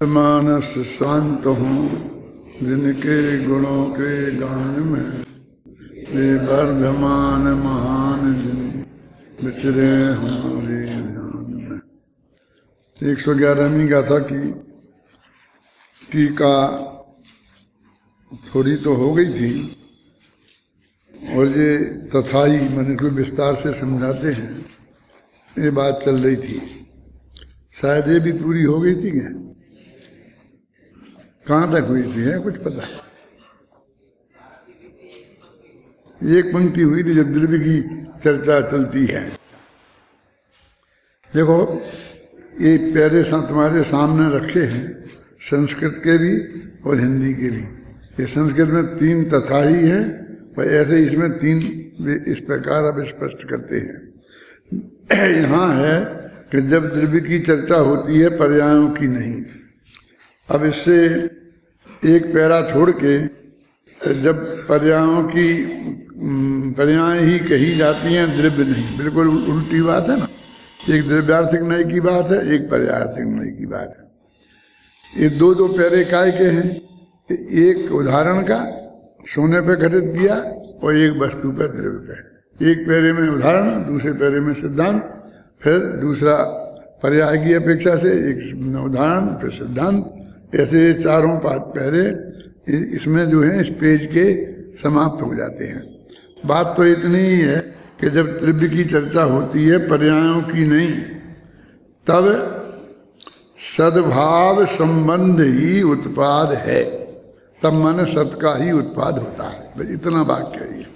मानस शांत हूँ जिनके गुणों के गान में, वे वर्धमान महान जिन विचरे हमारे ध्यान में। 111वीं गाथा की टीका थोड़ी तो हो गई थी, और ये तथाई मैंने कोई विस्तार से समझाते हैं, ये बात चल रही थी। शायद ये भी पूरी हो गई थी क्या? कहाँ तक हुई थी है कुछ पता? एक पंक्ति हुई थी जब द्रव्य की चर्चा चलती है। देखो ये प्यारे तुम्हारे सामने रखे हैं, संस्कृत के भी और हिंदी के भी। ये संस्कृत में 3 तथा ही है, पर ऐसे इसमें 3 इस प्रकार अब स्पष्ट करते हैं। यहाँ है कि जब द्रव्य की चर्चा होती है पर्यायों की नहीं। अब इससे एक पैरा छोड़ के जब पर्यायों की पर्याय ही कही जाती हैं, द्रव्य नहीं, बिल्कुल उल्टी बात है ना। एक द्रव्यार्थिक नय की बात है, एक पर्यायार्थिक नय की बात है। ये दो पैरे काय के हैं, एक उदाहरण का सोने पे घटित किया और एक वस्तु पे द्रव्य पे। एक पैरे में उदाहरण, दूसरे पैरे में सिद्धांत, फिर दूसरा पर्याय की अपेक्षा से एक उदाहरण फिर सिद्धांत। ऐसे चारों पैरे इसमें जो है इस पेज के समाप्त हो जाते हैं। बात तो इतनी ही है कि जब द्रव्य की चर्चा होती है पर्यायों की नहीं, तब सद्भाव संबंध ही उत्पाद है, तब मन सत का ही उत्पाद होता है। बस इतना वाक्य है।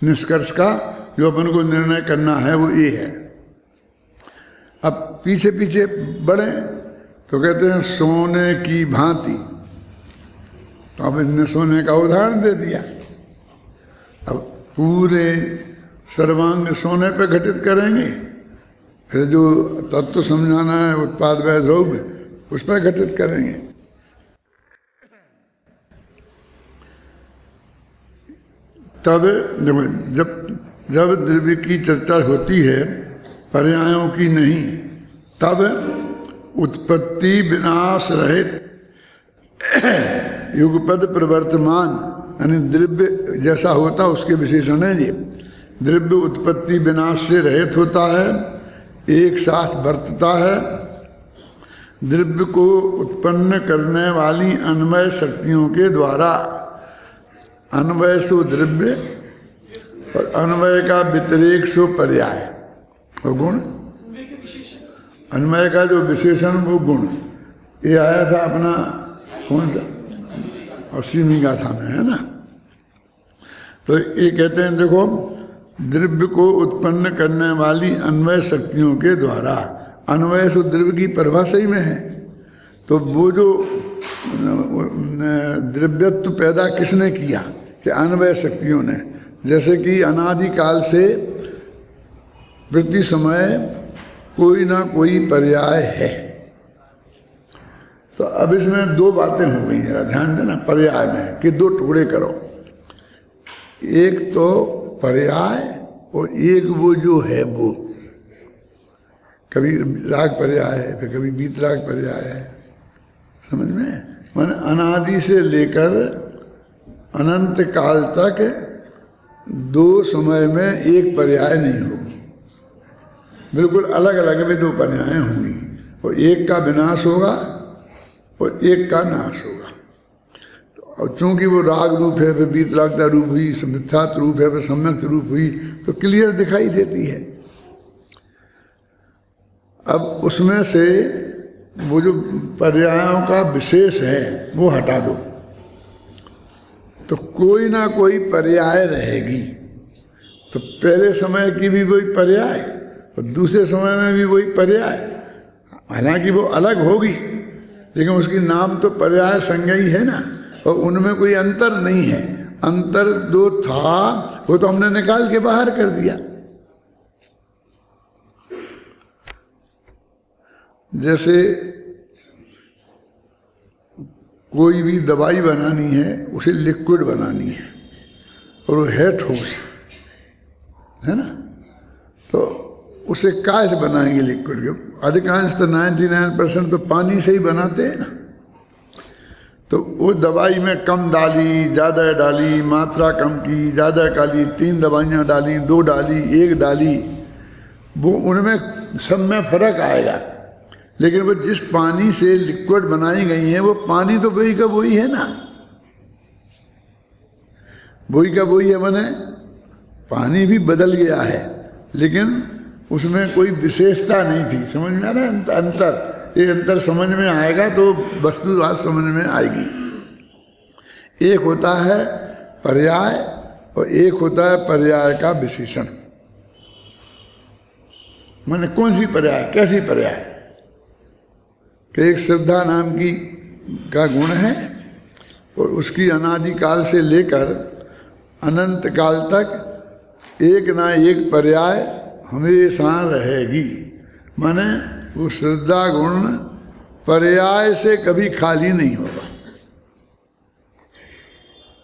निष्कर्ष का जो अपन को निर्णय करना है वो ये है। अब पीछे पीछे बढ़े तो कहते हैं सोने की भांति, तो अब इनने सोने का उदाहरण दे दिया। अब पूरे सर्वांग सोने पे घटित करेंगे, फिर जो तत्व समझाना है उत्पाद वैध रोग उस पर घटित करेंगे। तब जब द्रव्य की चर्चा होती है पर्यायों की नहीं, तब उत्पत्ति विनाश रहित युगपद प्रवर्तमान, यानी द्रव्य जैसा होता उसके विशेषण है ये। द्रव्य उत्पत्ति विनाश से रहित होता है, एक साथ वर्तता है। द्रव्य को उत्पन्न करने वाली अन्वय शक्तियों के द्वारा, अन्वय सो द्रव्य और अन्वय का व्यतिरेक सो पर्याय और गुण। अन्वय का जो विशेषण वो गुण। ये आया था अपना कौन सा 80वीं गाथा में, है ना। तो ये कहते हैं देखो, द्रव्य को उत्पन्न करने वाली अन्वय शक्तियों के द्वारा, अन्वय सो द्रव्य की परिभाषा ही में है। तो वो जो द्रव्यत्व पैदा किसने किया कि अन्वय शक्तियों ने। जैसे कि अनादिकाल से प्रति समय कोई ना कोई पर्याय है। तो अब इसमें 2 बातें हो गई, जरा ध्यान देना। पर्याय में कि 2 टुकड़े करो, एक तो पर्याय और एक वो जो है वो। कभी राग पर्याय है, फिर कभी वीतराग पर्याय है, समझ में। माने अनादि से लेकर अनंत काल तक 2 समय में एक पर्याय नहीं होगी, बिल्कुल अलग अलग में 2 पर्याय होंगी, और एक का विनाश होगा और एक का नाश होगा। और चूंकि वो राग रूप है, फिर वीतरागता रूप हुई, मिथ्यात रूप है, फिर सम्यक्त रूप हुई, तो क्लियर दिखाई देती है। अब उसमें से वो जो पर्यायों का विशेष है वो हटा दो, तो कोई ना कोई पर्याय रहेगी। तो पहले समय की भी वही पर्याय और दूसरे समय में भी वही पर्याय। हालांकि वो अलग होगी, लेकिन उसकी नाम तो पर्याय संज्ञा ही है ना, और उनमें कोई अंतर नहीं है। अंतर जो था वो तो हमने निकाल के बाहर कर दिया। जैसे कोई भी दवाई बनानी है, उसे लिक्विड बनानी है, और वो है ठोस, है ना। तो उसे काय से बनाएंगे लिक्विड के? अधिकांश तो 99% तो पानी से ही बनाते हैं ना। तो वो दवाई में कम डाली, ज़्यादा डाली, मात्रा कम की, ज़्यादा डाली, 3 दवाइयाँ डाली, 2 डाली, 1 डाली, वो उनमें सब में फर्क आएगा। लेकिन वो जिस पानी से लिक्विड बनाई गई है वो पानी तो वही का वही है ना, वही का वही है। माने पानी भी बदल गया है लेकिन उसमें कोई विशेषता नहीं थी। समझ में आ रहा है अंतर? ये अंतर समझ में आएगा तो वस्तु बात समझ में आएगी। एक होता है पर्याय और एक होता है पर्याय का विशेषण। माने कौन सी पर्याय, कैसी पर्याय? कि एक श्रद्धा नाम की का गुण है और उसकी अनादिकाल से लेकर अनंत काल तक एक ना एक पर्याय हमेशा रहेगी। माने वो श्रद्धा गुण पर्याय से कभी खाली नहीं होगा।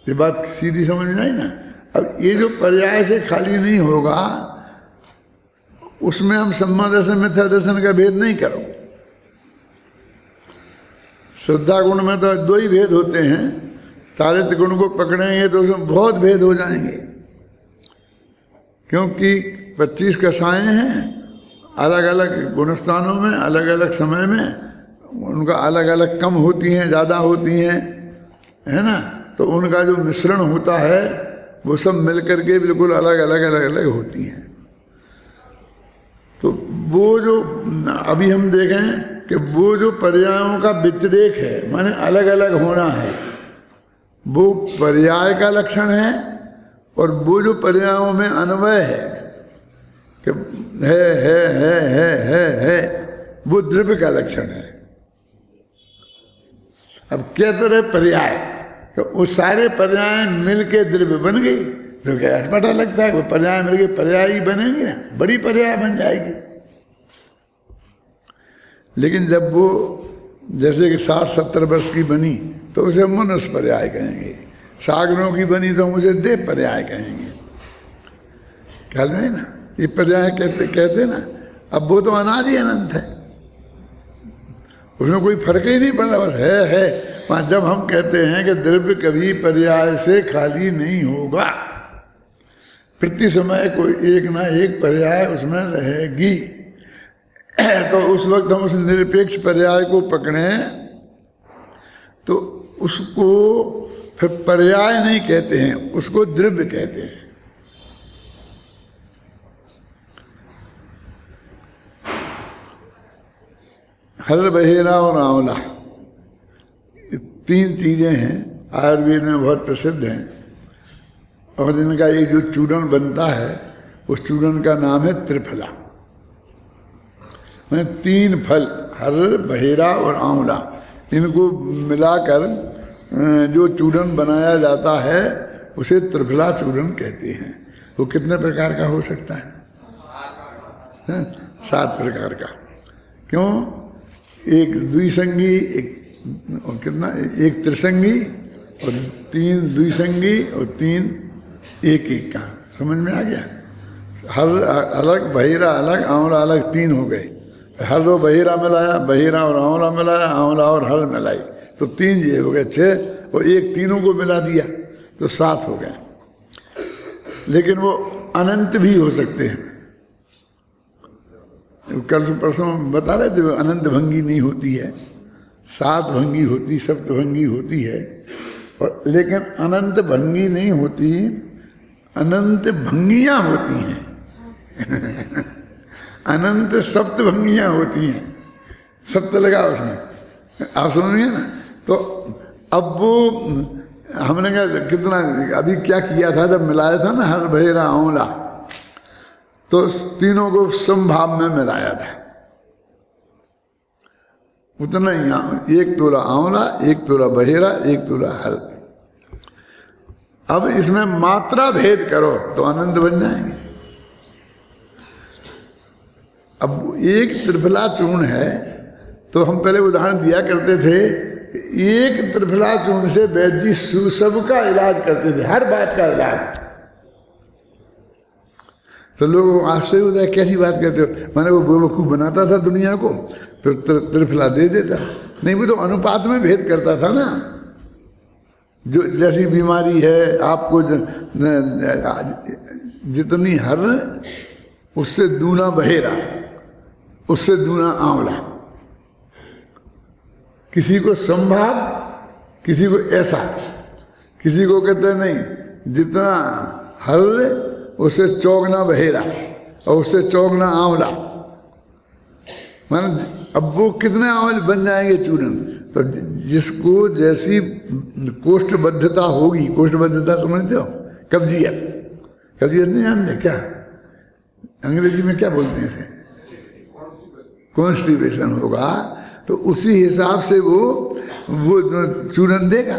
ये बात सीधी समझ में आई ना? अब ये जो पर्याय से खाली नहीं होगा उसमें हम सम्मा दर्शन मिथ्या दर्शन का भेद नहीं करो। श्रद्धा गुण में तो 2 ही भेद होते हैं, चारित्र गुण को पकड़ेंगे तो उसमें बहुत भेद हो जाएंगे, क्योंकि 25 कक्षाएं हैं, अलग अलग गुणस्थानों में अलग अलग समय में उनका अलग अलग कम होती हैं, ज़्यादा होती हैं, है ना। तो उनका जो मिश्रण होता है वो सब मिलकर के बिल्कुल अलग अलग अलग अलग होती हैं। तो वो जो अभी हम देखें कि वो जो पर्यायों का व्यतिरेक है, माने अलग अलग होना है, वो पर्याय का लक्षण है। और वो जो पर्यायों में अन्वय है कि है वो द्रव्य का लक्षण है। अब क्या तो रहे पर्याय, तो वो सारे पर्याय मिलके द्रव्य बन गई तो क्या अटपटा लगता है? वो पर्याय मिलके पर्याय ही बनेगी ना, बड़ी पर्याय बन जाएगी। लेकिन जब वो जैसे कि 60-70 वर्ष की बनी तो उसे मनुष्य पर्याय कहेंगे, सागरों की बनी तो हम उसे देव पर्याय कहेंगे। ख्याल में है ना? ये पर्याय कहते ना। अब वो तो अनादि अनंत है, उसमें कोई फर्क ही नहीं पड़ रहा, बस है। जब हम कहते हैं कि द्रव्य कभी पर्याय से खाली नहीं होगा, प्रति समय कोई एक ना एक पर्याय उसमें रहेगी, तो उस वक्त हम उस निरपेक्ष पर्याय को पकड़ें तो उसको फिर पर्याय नहीं कहते हैं, उसको द्रव्य कहते हैं। हल बहेरा और आंवला 3 चीजें हैं, आयुर्वेद में बहुत प्रसिद्ध हैं, और इनका एक जो चूर्ण बनता है उस चूर्ण का नाम है त्रिफला। मैंने 3 फल, हर बहेरा और आंवला, इनको मिलाकर जो चूर्ण बनाया जाता है उसे त्रिफला चूर्ण कहते हैं। वो कितने प्रकार का हो सकता है? 7 प्रकार का। क्यों? एक द्विसंगी, एक कितना, एक त्रिसंगी और 3 द्विसंगी और 3 एक का। समझ में आ गया? हर अलग, बहेरा अलग, आंवला अलग, 3 हो गए। हर और बहेरा मिलाया, बहेरा और आंवला मिलाया, आंवला और हल मिलाई तो 3 ये हो गए 6, और एक तीनों को मिला दिया तो 7 हो गए। लेकिन वो अनंत भी हो सकते हैं। कल से परसों बता रहे थे अनंत भंगी नहीं होती है, 7 भंगी होती, सप्त भंगी होती है, और लेकिन अनंत भंगी नहीं होती, अनंत भंगियां होती हैं। अनंत सप्त भंगियां होती हैं, सप्त लगा उसमें, आप समझिए ना। तो अब वो हमने कहा कितना, अभी क्या किया था जब मिलाया था ना हर बहेरा आंवला, तो तीनों को समभाव में मिलाया था, उतना ही 1 तोला आंवला, 1 तोला बहेरा, 1 तोला हल। अब इसमें मात्रा भेद करो तो आनंद बन जाएंगे। अब एक त्रिफला चूर्ण है तो हम पहले उदाहरण दिया करते थे, एक त्रिफला चूर्ण से वैद्य जी सबका इलाज करते थे, हर बात का इलाज। तो लोगों को आश्चर्य होता है, कैसी बात करते हो? मैंने वो बेवकूफ़ बनाता था दुनिया को, फिर त्रिफला दे देता। नहीं, वो तो अनुपात में भेद करता था ना। जो जैसी बीमारी है आपको जितनी हर, उससे दूना बहेरा, उससे दूना आंवला। किसी को संभाग, किसी को ऐसा, किसी को कहते हैं नहीं, जितना हर उससे चौगना बहेरा और उससे चौगना आंवला। माने अब वो कितने आंवले बन जाएंगे चूरन। तो जिसको जैसी कोष्ठबद्धता होगी, कोष्ठबद्धता समझते हो? कब्जियत, कब्जियत नहीं जानते क्या? अंग्रेजी में क्या बोलते हैं इसे? कॉन्स्टिपेशन होगा, तो उसी हिसाब से वो चूरन देगा।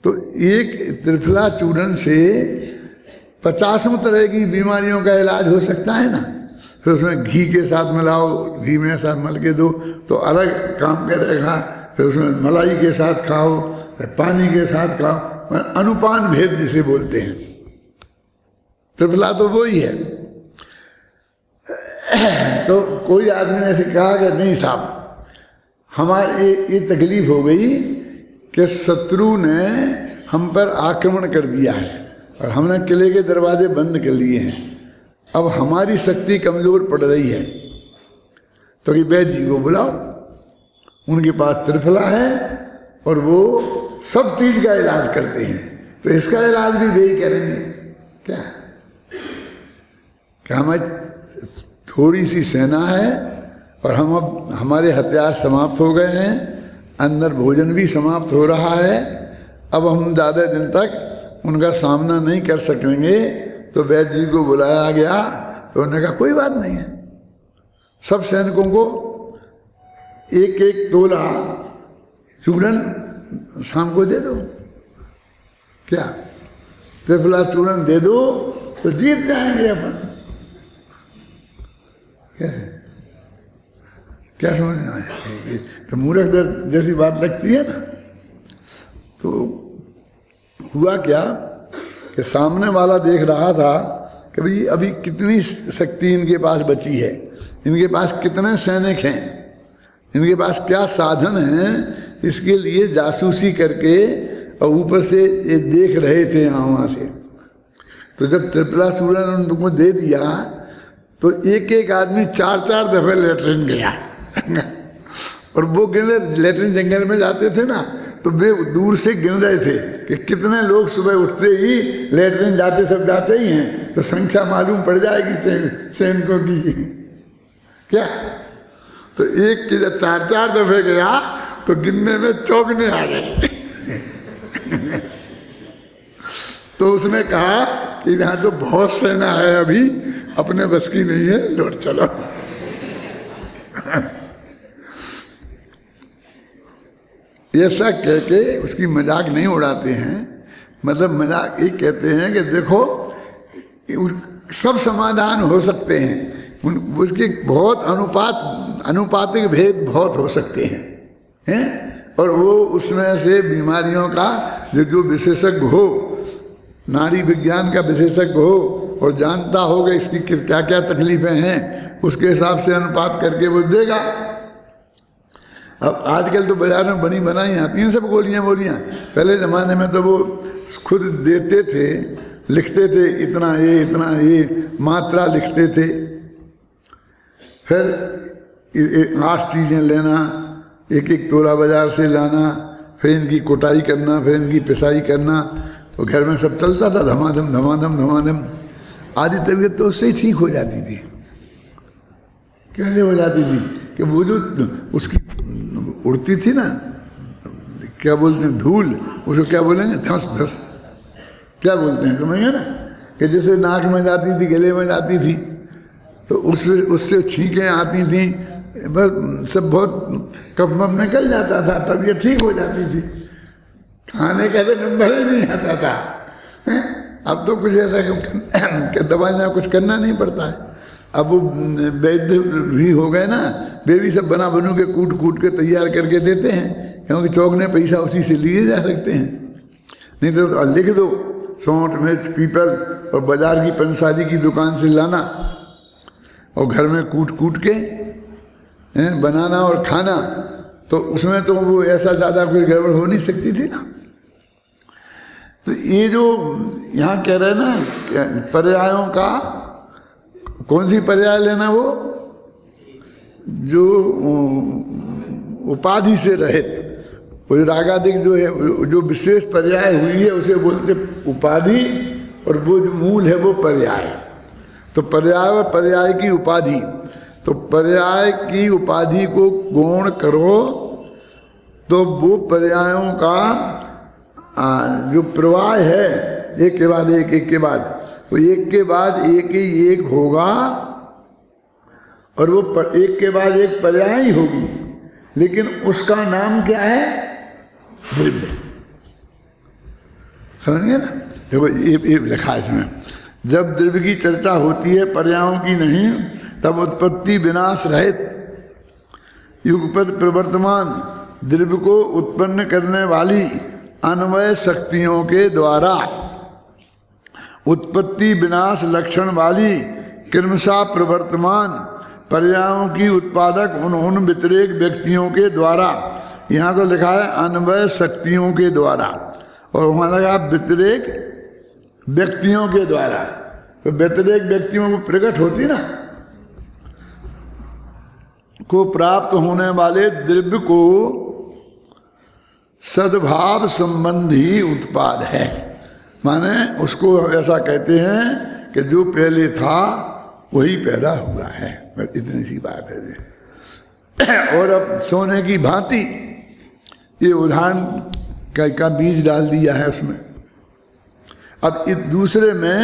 तो एक त्रिफला चूरन से 50 तरह की बीमारियों का इलाज हो सकता है ना। फिर उसमें घी के साथ मिलाओ, घी में साथ मल के दो तो अलग काम करेगा। फिर उसमें मलाई के साथ खाओ, पानी के साथ खाओ, अनुपान भेद जिसे बोलते हैं। त्रिफला तो वो ही है। तो कोई आदमी ने ऐसे कहा कि नहीं साहब, हमारे ये तकलीफ हो गई कि शत्रु ने हम पर आक्रमण कर दिया है और हमने किले के दरवाजे बंद कर लिए हैं, अब हमारी शक्ति कमजोर पड़ रही है। तो कि वैद्य जी को बुलाओ, उनके पास त्रिफला है और वो सब चीज का इलाज करते हैं। तो इसका इलाज भी वे ही करेंगे। क्या हमारी थोड़ी सी सेना है और हम अब हमारे हथियार समाप्त हो गए हैं, अंदर भोजन भी समाप्त हो रहा है, अब हम ज़्यादा दिन तक उनका सामना नहीं कर सकेंगे। तो वैद्य जी को बुलाया गया तो उन्होंने कहा कोई बात नहीं है, सब सैनिकों को एक एक तोला चूरन शाम को दे दो। क्या त्रिफला चूरन दे दो तो जीत जाएंगे अपन। कैसे, क्या समझ में आया? तो मूर्ख जैसी बात लगती है ना। तो हुआ क्या कि सामने वाला देख रहा था कि भाई अभी कितनी शक्ति इनके पास बची है, इनके पास कितने सैनिक हैं, इनके पास क्या साधन हैं। इसके लिए जासूसी करके और ऊपर से ये देख रहे थे यहाँ वहाँ से। तो जब त्रिफला चूरन उनको दे दिया तो एक एक आदमी 4-4 दफे लेटरिन गया। और वो गिन रहे, लेटरिन जंगल में जाते थे ना, तो वे दूर से गिन रहे थे कि कितने लोग सुबह उठते ही लेटरिन जाते, सब जाते ही हैं, तो संख्या मालूम पड़ जाएगी सैनिकों की। क्या तो एक के जब 4-4 दफे गया तो गिनने में चौंकने आ गए। तो उसने कहा कि यहाँ तो बहुत सेना है, अभी अपने बस की नहीं है, लौट चलो। ऐसा कह के उसकी मजाक नहीं उड़ाते हैं। मतलब मजाक ये कहते हैं कि देखो सब समाधान हो सकते हैं, उसके बहुत अनुपातिक भेद बहुत हो सकते हैं, और वो उसमें से बीमारियों का जो विशेषज्ञ हो, नारी विज्ञान का विशेषज्ञ हो और जानता हो कि इसकी क्या क्या तकलीफें हैं, उसके हिसाब से अनुपात करके वो देगा। अब आजकल तो बाजार में बनी बनाई आती हैं सब गोलियां वोलियां। पहले ज़माने में तो वो खुद देते थे, लिखते थे इतना ये मात्रा लिखते थे। फिर 8 चीज़ें लेना, एक एक तोला बाजार से लाना, फिर इनकी कुटाई करना, फिर इनकी पिसाई करना, तो घर में सब चलता था धमाधम धमाधम धमाधम। आधी तबीयत तो उससे ही ठीक हो जाती थी। कैसे हो जाती थी कि वो जो उसकी उड़ती थी ना, क्या बोलते हैं, धूल, उसको क्या बोलेंगे, धस धस, क्या बोलते हैं समझिए ना, कि जैसे नाक में जाती थी, गले में जाती थी, तो उससे छींकें आती थी, बस सब बहुत कफ निकल जाता था, तबीयत ठीक हो जाती थी। खाने का तो नंबर ही नहीं आता था। अब तो कुछ ऐसा कि दवाइयाँ कुछ करना नहीं पड़ता है। अब वो वैद्य भी हो गए ना, वे भी सब बना बनू के कूट के तैयार करके देते हैं, क्योंकि चौक ने पैसा उसी से लिए जा सकते हैं। नहीं तो लिख दो सौंठ मिर्च पीपल और बाजार की पंसारी की दुकान से लाना और घर में कूट कूट के बनाना और खाना, तो उसमें तो वो ऐसा ज़्यादा कोई गड़बड़ हो नहीं सकती थी ना। तो ये जो यहाँ कह रहे हैं ना पर्यायों का, कौन सी पर्याय लेना, वो जो उपाधि से रहित, वो रागादिक जो है, जो विशेष पर्याय हुई है उसे बोलते उपाधि, और वो जो मूल है वो पर्याय। तो पर्याय व पर्याय की उपाधि, तो पर्याय की उपाधि को गौण करो तो वो पर्यायों का जो प्रवाह है एक के बाद एक, एक के बाद, तो एक के बाद एक ही एक होगा, और वो एक के बाद एक पर्याय ही होगी, लेकिन उसका नाम क्या है? द्रव्य। समझ गए ना? देखो ये लिखा है इसमें, जब द्रव्य की चर्चा होती है पर्यायों की नहीं, तब उत्पत्ति विनाश रहित युगपद प्रवर्तमान द्रव्य को उत्पन्न करने वाली अन्वय शक्तियों के द्वारा उत्पत्ति विनाश लक्षण वाली क्रमशः प्रवर्तमान पर्यायों की उत्पादक उन व्यतिरेक व्यक्तियों के द्वारा, यहाँ तो लिखा है अन्वय शक्तियों के द्वारा, और वहाँ लगा व्यतिरेक व्यक्तियों के द्वारा, तो व्यतिरेक व्यक्तियों को प्रकट होती ना, को प्राप्त होने वाले द्रव्य को सद्भाव संबंधी उत्पाद है। माने उसको ऐसा कहते हैं कि जो पहले था वही पैदा हुआ है, बस इतनी सी बात है। और अब सोने की भांति ये उदाहरण का बीज डाल दिया है उसमें। अब इस दूसरे में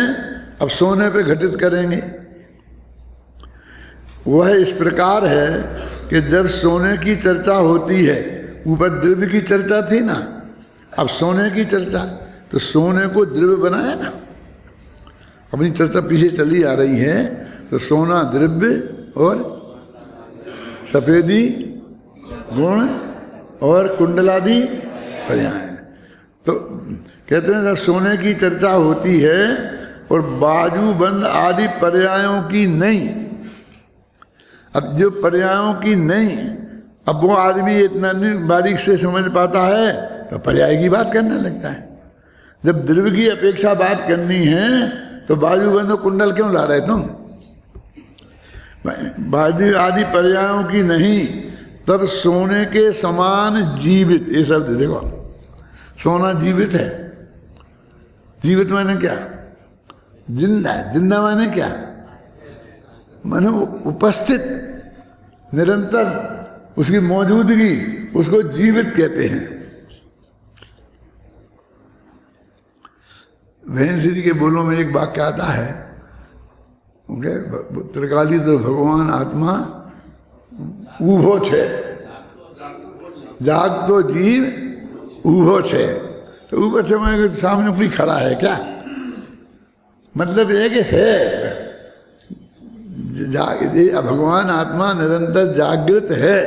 अब सोने पे घटित करेंगे। वह इस प्रकार है कि जब सोने की चर्चा होती है, ऊपर द्रव्य की चर्चा थी ना, अब सोने की चर्चा, तो सोने को द्रव्य बनाया ना, अपनी चर्चा पीछे चली आ रही है, तो सोना द्रव्य और सफेदी गुण और कुंडलादि पर्याय। तो कहते हैं जब सोने की चर्चा होती है और बाजूबंद आदि पर्यायों की नहीं, अब जो पर्यायों की नहीं, अब वो आदमी इतना नहीं बारीक से समझ पाता है तो पर्याय की बात करने लगता है। जब द्रव्य की अपेक्षा बात करनी है तो बाजूबंद कुंडल क्यों ला रहे तुम? बाजू आदि पर्यायों की नहीं, तब सोने के समान जीवित, ये शब्द देखो, सोना जीवित है। जीवित माने क्या? जिंदा है। जिंदा माने क्या? माने उपस्थित, निरंतर उसकी मौजूदगी, उसको जीवित कहते हैं। वैन श्री के बोलों में एक वाक्य आता है, त्रिकाली तो भगवान आत्मा ऊभो छे, जाग तो जीव ऊभो छे। तो ऊभो छे माने सामने कोई खड़ा है क्या? मतलब एक है भगवान आत्मा निरंतर जागृत है,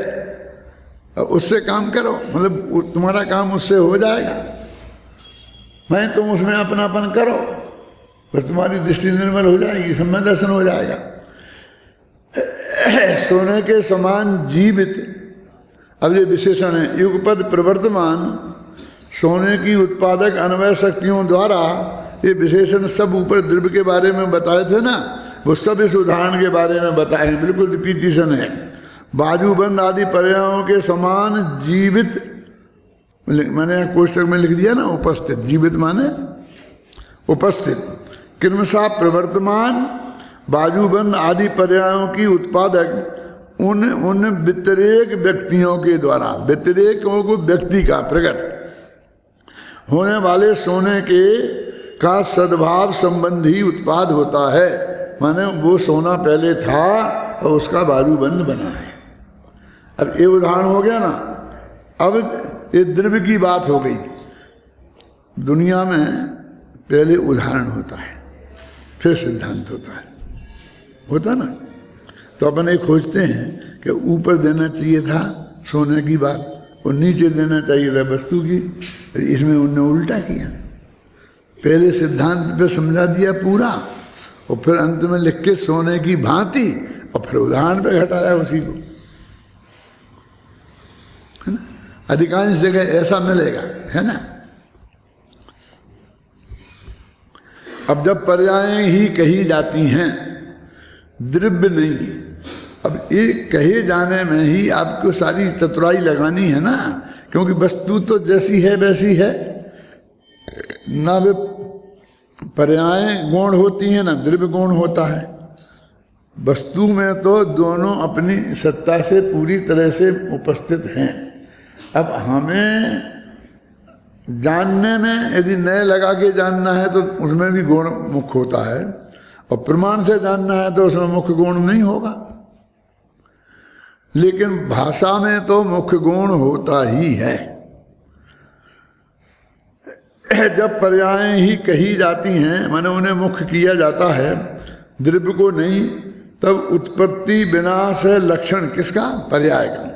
उससे काम करो, मतलब तुम्हारा काम उससे हो जाएगा। मैं तुम उसमें अपनापन करो, बस तुम्हारी दृष्टि निर्मल हो जाएगी, समय दर्शन हो जाएगा। सोने के समान जीवित, अब ये विशेषण है, युगपद प्रवर्तमान, सोने की उत्पादक अन्वय शक्तियों द्वारा, ये विशेषण सब ऊपर द्रव्य के बारे में बताए थे ना, वो सब इस उदाहरण के बारे में बताए हैं, बिल्कुल रिपीटिशन है। बाजूबंद आदि पर्यायों के समान जीवित, मैंने कोष्टक में लिख दिया ना उपस्थित, जीवित माने उपस्थित, क्रमशः प्रवर्तमान बाजूबंद आदि पर्यायों की उत्पादक उन व्यतिरेक व्यक्तियों के द्वारा, व्यतिरेकों को व्यक्ति का प्रकट होने वाले सोने के का सद्भाव संबंधी उत्पाद होता है। माने वो सोना पहले था और उसका बाजूबंद बना है। अब ये उदाहरण हो गया ना। अब ये द्रव्य की बात हो गई। दुनिया में पहले उदाहरण होता है, फिर सिद्धांत होता ना। तो अपन ये खोजते हैं कि ऊपर देना चाहिए था सोने की बात और नीचे देना चाहिए था वस्तु की, इसमें उनने उल्टा किया। पहले सिद्धांत पे समझा दिया पूरा, और फिर अंत में लिख के सोने की भांति, और फिर उदाहरण पे घटाया उसी को, है ना। अधिकांश जगह ऐसा मिलेगा, है ना। अब जब पर्यायें ही कही जाती हैं, द्रव्य नहीं, अब एक कहे जाने में ही आपको सारी चतुराई लगानी है ना, क्योंकि वस्तु तो जैसी है वैसी है ना, वे पर्यायें गौण होती हैं ना द्रव्य गौण होता है। वस्तु में तो दोनों अपनी सत्ता से पूरी तरह से उपस्थित हैं। अब हमें जानने में यदि नए लगा के जानना है तो उसमें भी गुण मुख्य होता है, और प्रमाण से जानना है तो उसमें मुख्य गुण नहीं होगा। लेकिन भाषा में तो मुख्य गुण होता ही है। जब पर्यायें ही कही जाती हैं, माने उन्हें मुख्य किया जाता है, द्रव्य को नहीं, तब उत्पत्ति विनाश है लक्षण किसका? पर्याय का।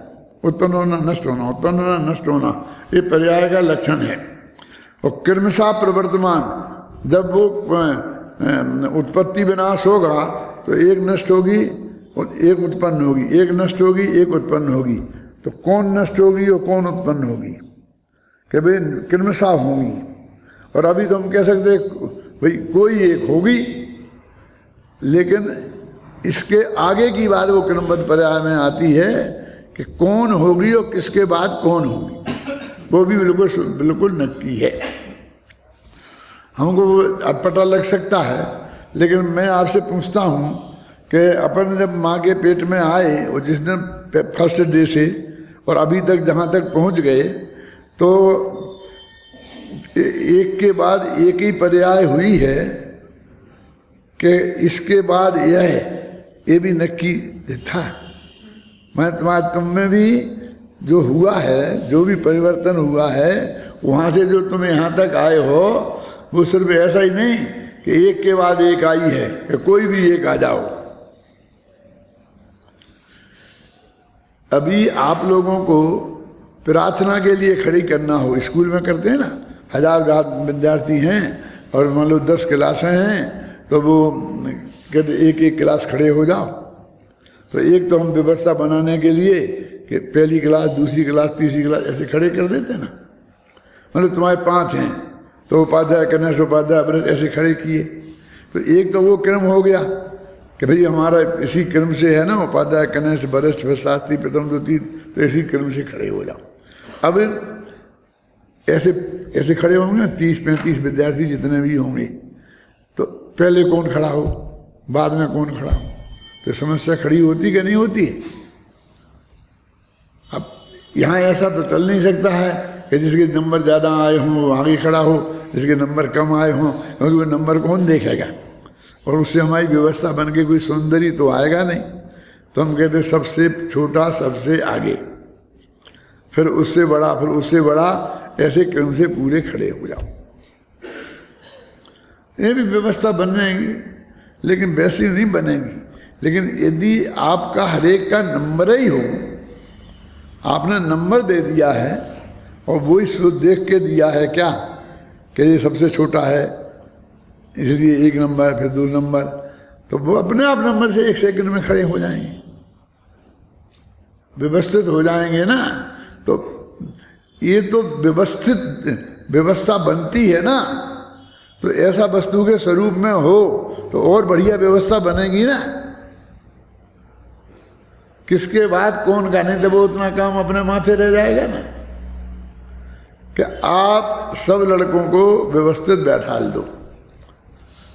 उत्पन्न होना नष्ट होना, उत्पन्न होना नष्ट होना, ये पर्याय का लक्षण है। और क्रमशः प्रवर्तमान, जब वो उत्पत्ति विनाश होगा तो एक नष्ट होगी और एक उत्पन्न होगी, एक नष्ट होगी एक उत्पन्न होगी। तो कौन नष्ट होगी और कौन उत्पन्न होगी? कि भाई क्रमशः होंगी। और अभी तो हम कह सकते भाई कोई एक होगी, लेकिन इसके आगे की बात वो क्रमबद्ध पर्याय में आती है कि कौन होगी और किसके बाद कौन होगी, वो भी बिल्कुल नक्की है। हमको वो अटपटा लग सकता है, लेकिन मैं आपसे पूछता हूँ कि अपन जब माँ के पेट में आए और जिस दिन फर्स्ट डे से और अभी तक जहाँ तक पहुँच गए, तो एक के बाद एक ही पर्याय हुई है कि इसके बाद यह है, ये भी नक्की था। मैं तुम में भी जो हुआ है, जो भी परिवर्तन हुआ है, वहाँ से जो तुम यहाँ तक आए हो, वो सिर्फ ऐसा ही नहीं कि एक के बाद एक आई है कि कोई भी एक आ जाओ। अभी आप लोगों को प्रार्थना के लिए खड़ी करना हो, स्कूल में करते हैं ना, 1000 विद्यार्थी हैं और मान लो 10 क्लासें हैं, तो वो कहते एक एक क्लास खड़े हो जाओ। तो एक तो हम व्यवस्था बनाने के लिए कि पहली क्लास, दूसरी क्लास, तीसरी क्लास ऐसे खड़े कर देते ना। मतलब तुम्हारे 5 हैं तो उपाध्याय, कनिष्ठ उपाध्याय, वरिष्ठ ऐसे खड़े किए। तो एक तो वो क्रम हो गया कि भाई हमारा इसी क्रम से है ना, उपाध्याय, कनिष्ठ, वरिष्ठ, फिर शास्त्री, प्रथम, द्वितीय, तो इसी क्रम से खड़े हो जाओ। अब ऐसे खड़े होंगे 30-35 विद्यार्थी जितने भी होंगे, तो पहले कौन खड़ा हो, बाद में कौन खड़ा हो, तो समस्या खड़ी होती कि नहीं होती? अब यहाँ ऐसा तो चल नहीं सकता है कि जिसके नंबर ज़्यादा आए हों वो आगे खड़ा हो, जिसके नंबर कम आए हों, क्योंकि वो नंबर कौन देखेगा, और उससे हमारी व्यवस्था बन के कोई सौंदर्य तो आएगा नहीं। तो हम कहते सबसे छोटा सबसे आगे, फिर उससे बड़ा, फिर उससे बड़ा, ऐसे क्रम से पूरे खड़े हो जाओ। ये भी व्यवस्था बन जाएंगी, लेकिन वैसी नहीं बनेगी। लेकिन यदि आपका हरेक का नंबर ही हो, आपने नंबर दे दिया है और वो ही देख के दिया है क्या कि ये सबसे छोटा है, इसलिए 1 नंबर, फिर 2 नंबर, तो वो अपने आप नंबर से 1 सेकंड में खड़े हो जाएंगे, व्यवस्थित हो जाएंगे ना। तो ये तो व्यवस्था बनती है ना, तो ऐसा वस्तु के स्वरूप में हो तो और बढ़िया व्यवस्था बनेगी ना। किसके बाद कौन का, नहीं तो वो उतना काम अपने माथे रह जाएगा ना। कि आप सब लड़कों को व्यवस्थित बैठाल दो,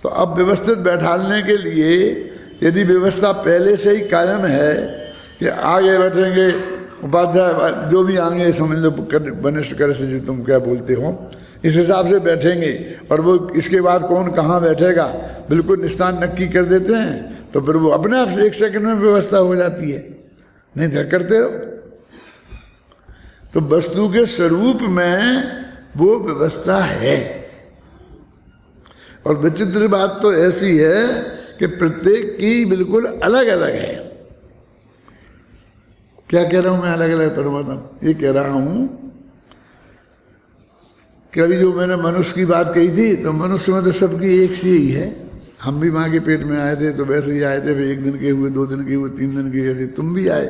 तो अब व्यवस्थित बैठालने के लिए यदि व्यवस्था पहले से ही कायम है कि आगे बैठेंगे उपाध्याय, जो भी आगे समझ लो वरिष्ठ कर से जो तुम क्या बोलते हो, इस हिसाब से बैठेंगे, और वो इसके बाद कौन कहाँ बैठेगा बिल्कुल निशान नक्की कर देते हैं। तो फिर वो अपने आप 1 सेकंड में व्यवस्था हो जाती है, नहीं तो करते हो। तो वस्तु के स्वरूप में वो व्यवस्था है। और विचित्र बात तो ऐसी है कि प्रत्येक की बिल्कुल अलग अलग है। क्या कह रहा हूं मैं? अलग अलग परमात्मा, ये कह रहा हूं कभी जो मैंने मनुष्य की बात कही थी, तो मनुष्य में तो सबकी एक सी ही है। हम भी माँ के पेट में आए थे तो वैसे ही आए थे, फिर 1 दिन के हुए, 2 दिन के हुए, 3 दिन के, ऐसे तुम भी आए,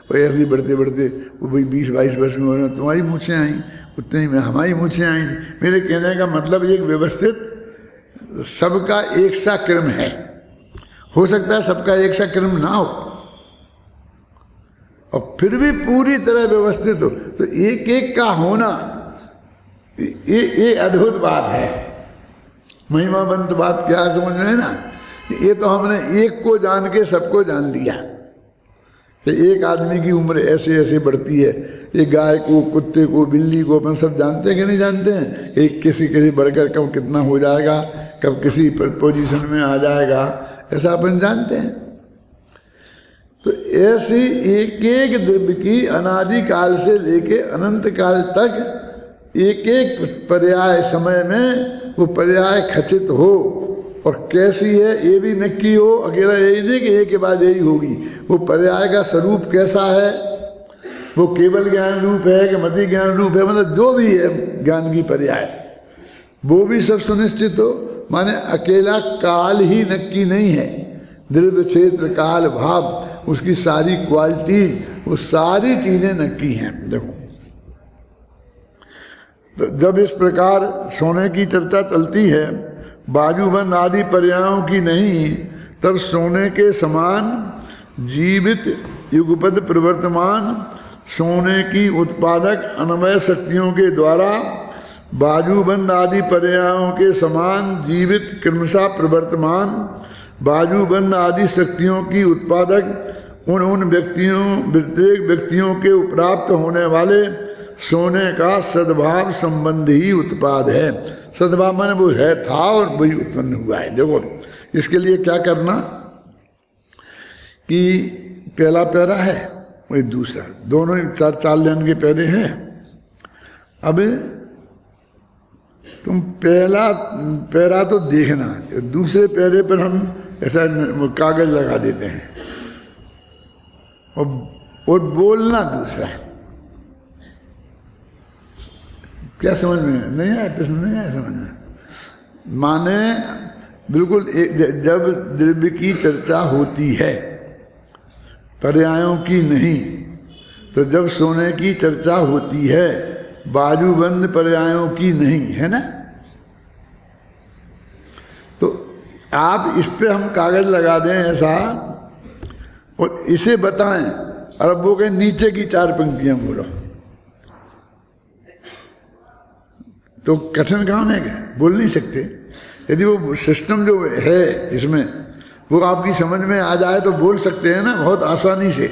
और ऐसे ही बढ़ते बढ़ते वो भाई 20-22 वर्ष में हो रहे, तुम्हारी मूछें आई उतने ही में हमारी मूछें आई। मेरे कहने का मतलब एक व्यवस्थित सबका एक सा क्रम है। हो सकता है सबका एक सा क्रम ना हो और फिर भी पूरी तरह व्यवस्थित हो, तो एक एक का होना ये अद्भुत बात है। महिमावंत बात क्या समझ रहे हैं ना, ये तो हमने एक को जान के सबको जान लिया कि एक आदमी की उम्र ऐसे ऐसे बढ़ती है। ये गाय को, कुत्ते को, बिल्ली को अपन सब जानते हैं कि नहीं जानते हैं? एक किसी बढ़कर कब कितना हो जाएगा, कब किसी पोजीशन में आ जाएगा, ऐसा अपन जानते हैं। तो ऐसी एक एक द्रव्य की अनादि काल से लेके अनंत काल तक एक एक पर्याय समय में वो पर्याय खचित हो, और कैसी है ये भी नक्की हो। अकेला यही नहीं कि एक के बाद यही होगी, वो पर्याय का स्वरूप कैसा है, वो केवल ज्ञान रूप है कि मति ज्ञान रूप है, मतलब जो भी है ज्ञान की पर्याय, वो भी सब सुनिश्चित हो। माने अकेला काल ही नक्की नहीं है, द्रव्य क्षेत्र काल भाव उसकी सारी क्वालिटी, वो सारी चीजें नक्की हैं। देखो, तो जब इस प्रकार सोने की चर्चा चलती है, बाजूबंद आदि पर्यायों की नहीं, तब सोने के समान जीवित युगपद प्रवर्तमान सोने की उत्पादक अन्वय शक्तियों के द्वारा बाजूबंद आदि पर्यायों के समान जीवित क्रमशः प्रवर्तमान बाजूबंद आदि शक्तियों की उत्पादक उन व्यक्तियों, प्रत्येक व्यक्तियों के प्राप्त होने वाले सोने का सद्भाव संबंध ही उत्पाद है। सद्भाव माने वो है, था और वही उत्पन्न हुआ है। देखो, इसके लिए क्या करना कि पहला पैरा है, वही दूसरा, दोनों 4 लाइन के पैरे हैं। अब तुम पहला पैरा तो देखना, दूसरे पैरे पर हम ऐसा कागज लगा देते हैं और बोलना दूसरा। क्या समझ में नहीं आया? प्रश्न नहीं आया समझ में? माने बिल्कुल जब द्रव्य की चर्चा होती है, पर्यायों की नहीं, तो जब सोने की चर्चा होती है, बाजूबंद पर्यायों की नहीं, है ना? तो आप इस पे हम कागज लगा दें ऐसा और इसे बताएं, और अब वो कहें नीचे की 4 पंक्तियां बोलो, तो कठिन काम है क्या? बोल नहीं सकते। यदि वो सिस्टम जो है इसमें वो आपकी समझ में आ जाए तो बोल सकते हैं ना, बहुत आसानी से,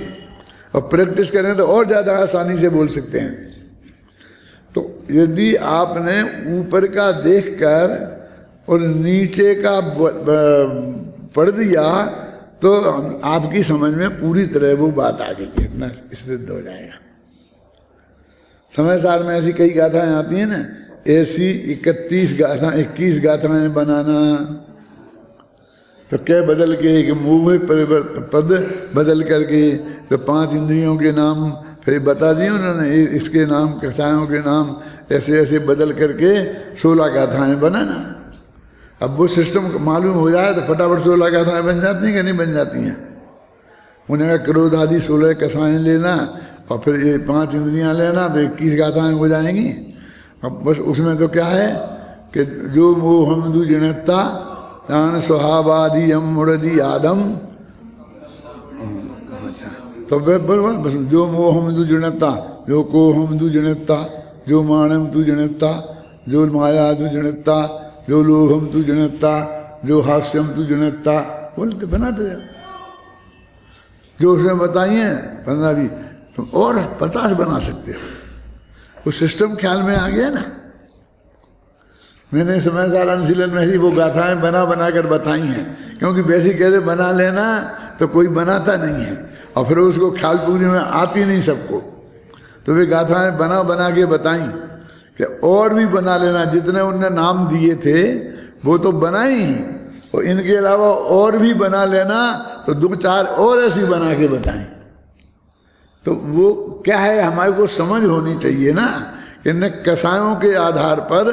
और प्रैक्टिस करें तो और ज़्यादा आसानी से बोल सकते हैं। तो यदि आपने ऊपर का देखकर और नीचे का पढ़ दिया तो आपकी समझ में पूरी तरह वो बात आ गई, इतना सिद्ध हो जाएगा। समय सार में ऐसी कई गाथाएं आती हैं ना, ऐसी 21 गाथाएं बनाना, तो क्या बदल के एक मुंह में पद बदल करके, तो 5 इंद्रियों के नाम फिर बता दिए उन्होंने, इसके नाम कथाओं के नाम ऐसे ऐसे बदल करके 16 गाथाएं बनाना। अब वो सिस्टम मालूम हो जाए तो फटाफट 16 गाथाएं बन जाती हैं कि नहीं बन जाती हैं? उन्हें कहा क्रोध आदि 16 कथाएं लेना और फिर ये 5 इंद्रियां लेना, तो 21 गाथाएं हो जाएंगी। अब बस उसमें तो क्या है कि जो मोह हम दू जणता दान स्वभावादि यम मुरदी आदम, तो बस जो मोह हम दू जणता, जो को हम दू जणता, जो मानम तू जणता, जो माया तू जणता, जो लोभम तू जणता, जो हास्यम तू जणता, बोलते बनाते जाओ। जो उसमें बताइए 15-20, तुम और 50 बना सकते हो। वो सिस्टम ख्याल में आ गया ना। मैंने समय सार अनुशीलन में ही वो गाथाएं बना कर बताई हैं, क्योंकि वैसे कहते बना लेना तो कोई बनाता नहीं है, और फिर उसको ख्याल पूरी में आती नहीं सबको, तो वे गाथाएं बना के बताई कि और भी बना लेना। जितने उनने नाम दिए थे वो तो बनाई ही, और इनके अलावा और भी बना लेना, तो 2-4 और ऐसी बना के बताएं। तो वो क्या है, हमारे को समझ होनी चाहिए ना इन कसायों के आधार पर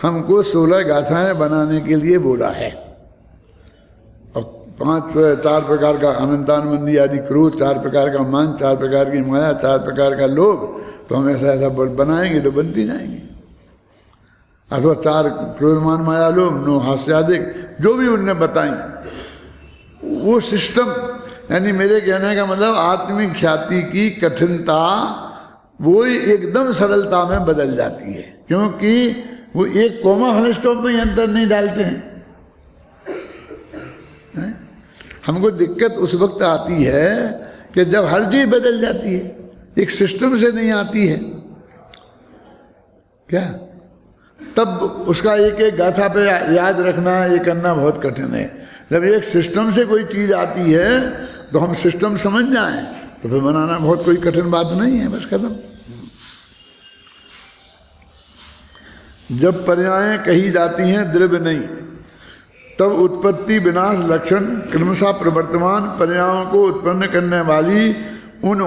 हमको 16 गाथाएं बनाने के लिए बोला है। और 4 प्रकार का अनंतानुबंधी आदि क्रोध, 4 प्रकार का मान, 4 प्रकार की माया, 4 प्रकार का लोभ, तो हम ऐसा ऐसा बनाएंगे तो बनती जाएंगी। अथवा 4 क्रोध मान माया लोभ, 9 हास्यादिक, जो भी उनने बताई वो सिस्टम, यानी मेरे कहने का मतलब आत्मिक ख्याति की कठिनता वो एकदम सरलता में बदल जाती है, क्योंकि वो एक कोमा फुल स्टॉप में अंतर नहीं डालते हैं। हमको दिक्कत उस वक्त आती है कि जब हर चीज बदल जाती है, एक सिस्टम से नहीं आती है क्या, तब उसका एक एक गाथा पे याद रखना, ये करना बहुत कठिन है। जब एक सिस्टम से कोई चीज आती है तो हम सिस्टम समझ जाएं तो फिर बनाना बहुत कोई कठिन बात नहीं है, बस खत्म। जब पर्यायें कही जाती हैं द्रव्य नहीं, तब उत्पत्ति विनाश लक्षण क्रमशः प्रवर्तमान पर्यायों को उत्पन्न करने वाली उन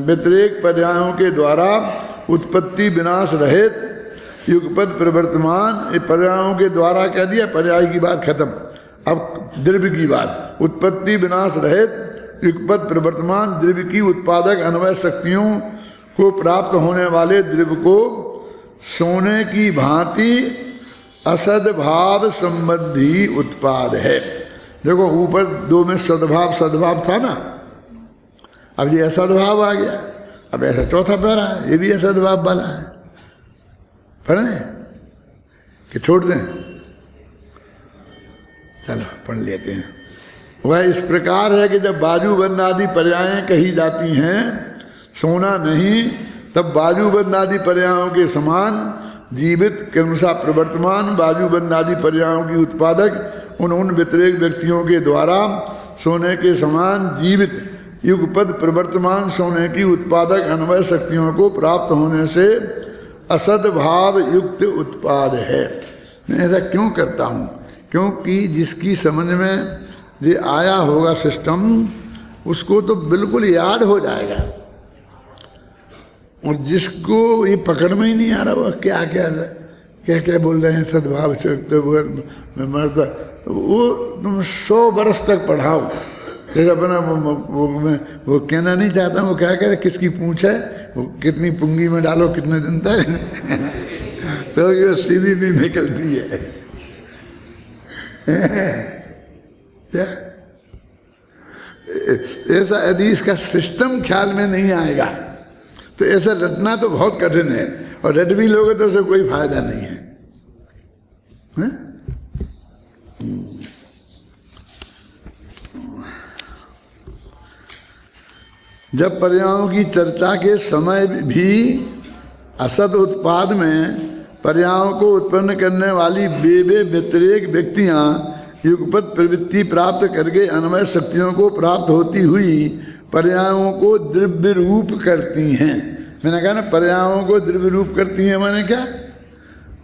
व्यतिरेक पर्यायों के द्वारा उत्पत्ति विनाश रहित युगपद प्रवर्तमान, ये पर्यायों के द्वारा कह दिया, पर्याय की बात खत्म। अब द्रव्य की बात, उत्पत्ति विनाश रहित युगपद प्रवर्तमान द्रव्य की उत्पादक अन्वय शक्तियों को प्राप्त होने वाले द्रव्य को सोने की भांति असद्भाव संबंधी उत्पाद है। देखो ऊपर 2 में सद्भाव था ना, अब ये असद्भाव आ गया, अब ऐसा चौथा पैरा है, ये भी असद्भाव वाला है। पढ़ें कि छोड़ दें? चलो पढ़ लेते हैं। वह इस प्रकार है कि जब बाजूबंद आदि पर्यायें कही जाती हैं सोना नहीं, तब बाजूबंद आदि पर्यायों के समान जीवित क्रमशः प्रवर्तमान बाजूबंद आदि पर्यायों की उत्पादक उन व्यतिरेक व्यक्तियों के द्वारा सोने के समान जीवित युगपद प्रवर्तमान सोने की उत्पादक अन्वय शक्तियों को प्राप्त होने से असद्भाव युक्त उत्पाद है। मैं ऐसा क्यों करता हूँ? क्योंकि जिसकी समझ में ये आया होगा सिस्टम, उसको तो बिल्कुल याद हो जाएगा, और जिसको ये पकड़ में ही नहीं आ रहा वो क्या क्या क्या क्या बोल रहे हैं सद्भाव से वो तुम 100 बरस तक पढ़ाओ। जैसे अपना वो कहना नहीं चाहता, वो क्या कह रहे किसकी पूंछ है, वो कितनी पुंगी में डालो कितने दिन तक तो ये सीधी नहीं निकलती है क्या? ऐसा यदि इसका सिस्टम ख्याल में नहीं आएगा तो ऐसा रटना तो बहुत कठिन है, और रट भी लोगे तो उससे कोई फायदा नहीं है, है? जब पर्यायों की चर्चा के समय भी असद उत्पाद में पर्यायों को उत्पन्न करने वाली बेबे व्यतिरेक व्यक्तियां युगपत प्रवृत्ति प्राप्त करके अन्वय शक्तियों को प्राप्त होती हुई पर्यायों को द्रव्य रूप करती हैं। मैंने कहा ना पर्यायों को द्रव्य रूप करती हैं, मैंने क्या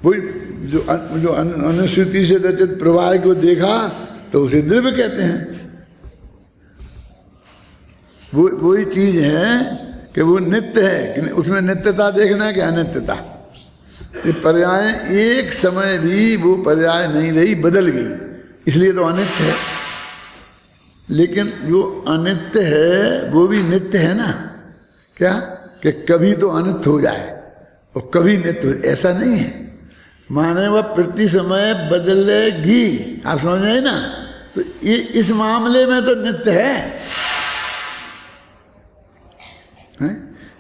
वही जो अनुश्रुति से रचित प्रवाह को देखा तो उसे द्रव्य कहते हैं। वो वही चीज है कि वो नित्य है कि उसमें नित्यता देखना है कि अनित्यता। ये पर्याय एक समय भी वो पर्याय नहीं रही, बदल गई, इसलिए तो अनित्य है। लेकिन जो अनित्य है वो भी नित्य है ना, क्या कि कभी तो अनित्य हो जाए और कभी नित्य हो, ऐसा नहीं है। माने वह प्रति समय बदलेगी, आप समझ रहे ना? तो ये इस मामले में तो नित्य है।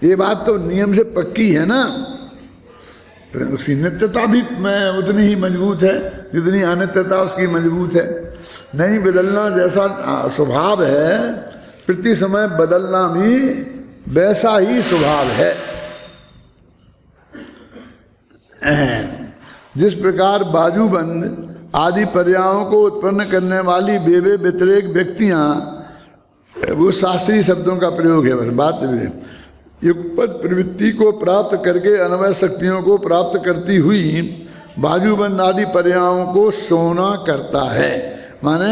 ये बात तो नियम से पक्की है ना, तो उसकी नित्यता भी उतनी ही मजबूत है जितनी अनित्यता उसकी मजबूत है। नहीं बदलना जैसा स्वभाव है, प्रति समय बदलना भी वैसा ही स्वभाव है। जिस प्रकार बाजूबंद आदि पर्यायों को उत्पन्न करने वाली बेबे व्यतिरेक व्यक्तियां, वो शास्त्रीय शब्दों का प्रयोग है, बस बात भी युगपत प्रवृत्ति को प्राप्त करके अन्वय शक्तियों को प्राप्त करती हुई बाजूबंद आदि पर्यायों को सोना करता है। माने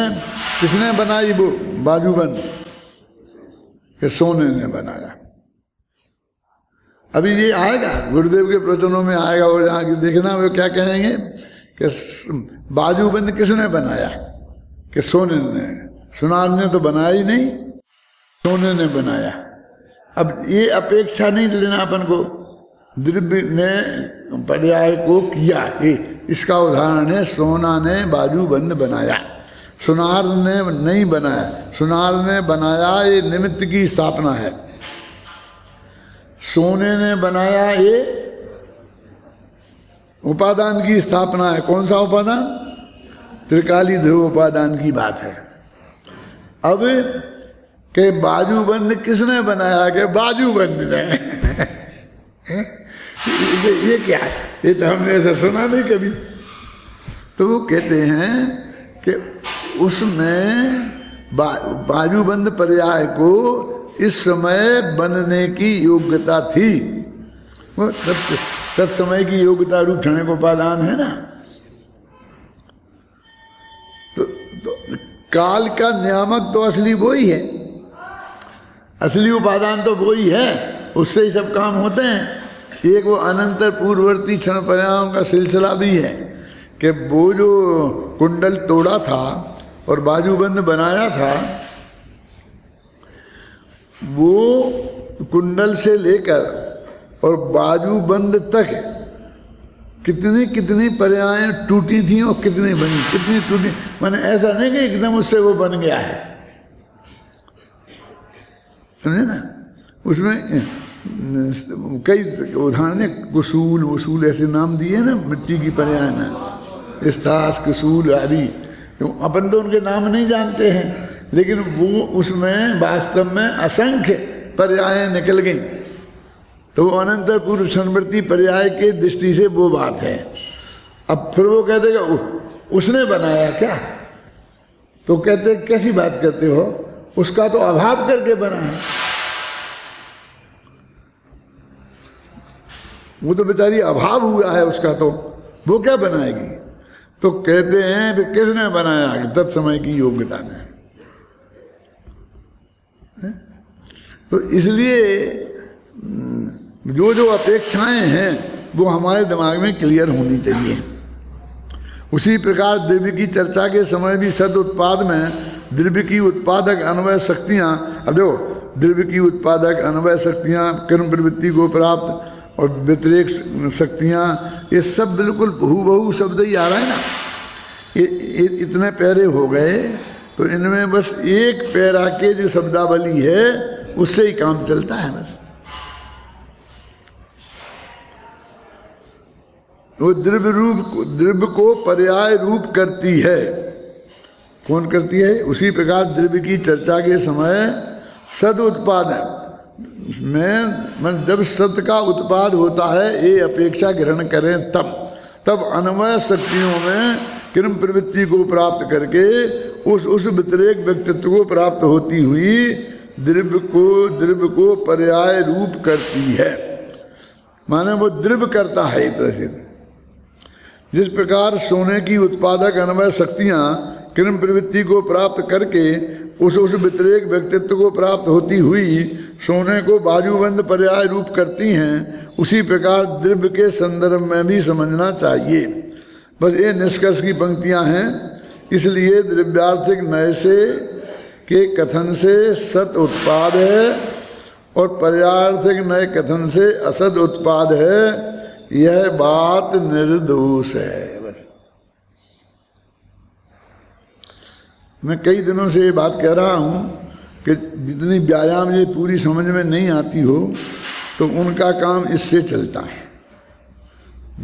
किसने बनाई वो बाजूबंद? के सोने ने बनाया। अभी ये आएगा गुरुदेव के प्रवचनों में आएगा, और जहाँ की देखना वो क्या कहेंगे कि बाजूबंद किसने बनाया, कि सोने ने, सुनार ने तो बनाया ही नहीं, सोने ने बनाया। अब ये अपेक्षा नहीं लेना अपन को, द्रव्य ने पर्याय को किया, ये इसका उदाहरण है। सोना ने बाजूबंद बनाया, सुनार ने नहीं बनाया। सुनार ने बनाया ये निमित्त की स्थापना है, सोने ने बनाया ये उपादान की स्थापना है। कौन सा उपादान? त्रिकाली ध्रुव उपादान की बात है। अब के बाजूबंद किसने बनाया? के बाजूबंद ने ये क्या है? ये तो हमने ऐसा सुना नहीं कभी। तो वो कहते हैं कि उसमें बाजूबंद पर्याय को इस समय बनने की योग्यता थी। वो तत्समय की योग्यता रूप क्षणिक उपादान है ना। तो काल का नियामक तो असली वो ही है, असली उपादान तो वो ही है, उससे ही सब काम होते हैं। एक वो अनंतर पूर्ववर्ती क्षण पर्यायों का सिलसिला भी है कि वो जो कुंडल तोड़ा था और बाजूबंद बनाया था, वो कुंडल से लेकर और बाजूबंद तक कितनी कितनी पर्यायें टूटी थी और कितनी बनी, कितनी टूटी। मैंने ऐसा नहीं कि एकदम उससे वो बन गया है, समझे ना। उसमें कई उदाहरण, कुसूल वसूल ऐसे नाम दिए ना, मिट्टी की पर्याय ना, इस्तास कुसूल आदि। अपन तो उनके नाम नहीं जानते हैं, लेकिन वो उसमें वास्तव में असंख्य पर्यायें निकल गई। तो वो अनंतर पूर्व क्षणवर्ती पर्याय के दृष्टि से वो बात है। अब फिर वो कहते उसने बनाया क्या? तो कहते कैसी बात करते हो, उसका तो अभाव करके बना है। वो तो बेचारी अभाव हुआ है उसका, तो वो क्या बनाएगी? तो कहते हैं कि किसने बनाया? तत्समय की योग्यता ने। तो इसलिए जो जो अपेक्षाएं हैं वो हमारे दिमाग में क्लियर होनी चाहिए। उसी प्रकार द्रव्य की चर्चा के समय भी सद उत्पाद में द्रव्य की उत्पादक अन्वय शक्तियाँ, अब देखो द्रव्य की उत्पादक अन्वय शक्तियाँ, कर्म प्रवृत्ति को प्राप्त और व्यतिरेक शक्तियाँ, ये सब बिल्कुल बहु शब्द ही आ रहा है ना। ये इतने पैरे हो गए, तो इनमें बस एक पैरा के जो शब्दावली है उससे ही काम चलता है बस। वो द्रव्य को पर्याय रूप करती है। कौन करती है? उसी प्रकार द्रव्य की चर्चा के समय सद उत्पादन में जब सत का उत्पाद होता है, ये अपेक्षा ग्रहण करें तब अन्वय शक्तियों में कर्म प्रवृत्ति को प्राप्त करके उस व्यतिरेक व्यक्तित्व को प्राप्त होती हुई द्रव्य को पर्याय रूप करती है। माने वो द्रव्य करता है एक तरह से। जिस प्रकार सोने की उत्पादक अन्वय शक्तियाँ कर्म प्रवृत्ति को प्राप्त करके उस व्यतिरेक व्यक्तित्व को प्राप्त होती हुई सोने को बाजूबंद पर्याय रूप करती हैं, उसी प्रकार द्रव्य के संदर्भ में भी समझना चाहिए। बस ये निष्कर्ष की पंक्तियां हैं। इसलिए द्रव्यार्थिक नय से के कथन से सत उत्पाद है और पर्यार्थिक नय कथन से असद उत्पाद है, यह बात निर्दोष है। बस मैं कई दिनों से ये बात कह रहा हूँ कि जितनी व्यायाम ये पूरी समझ में नहीं आती हो तो उनका काम इससे चलता है।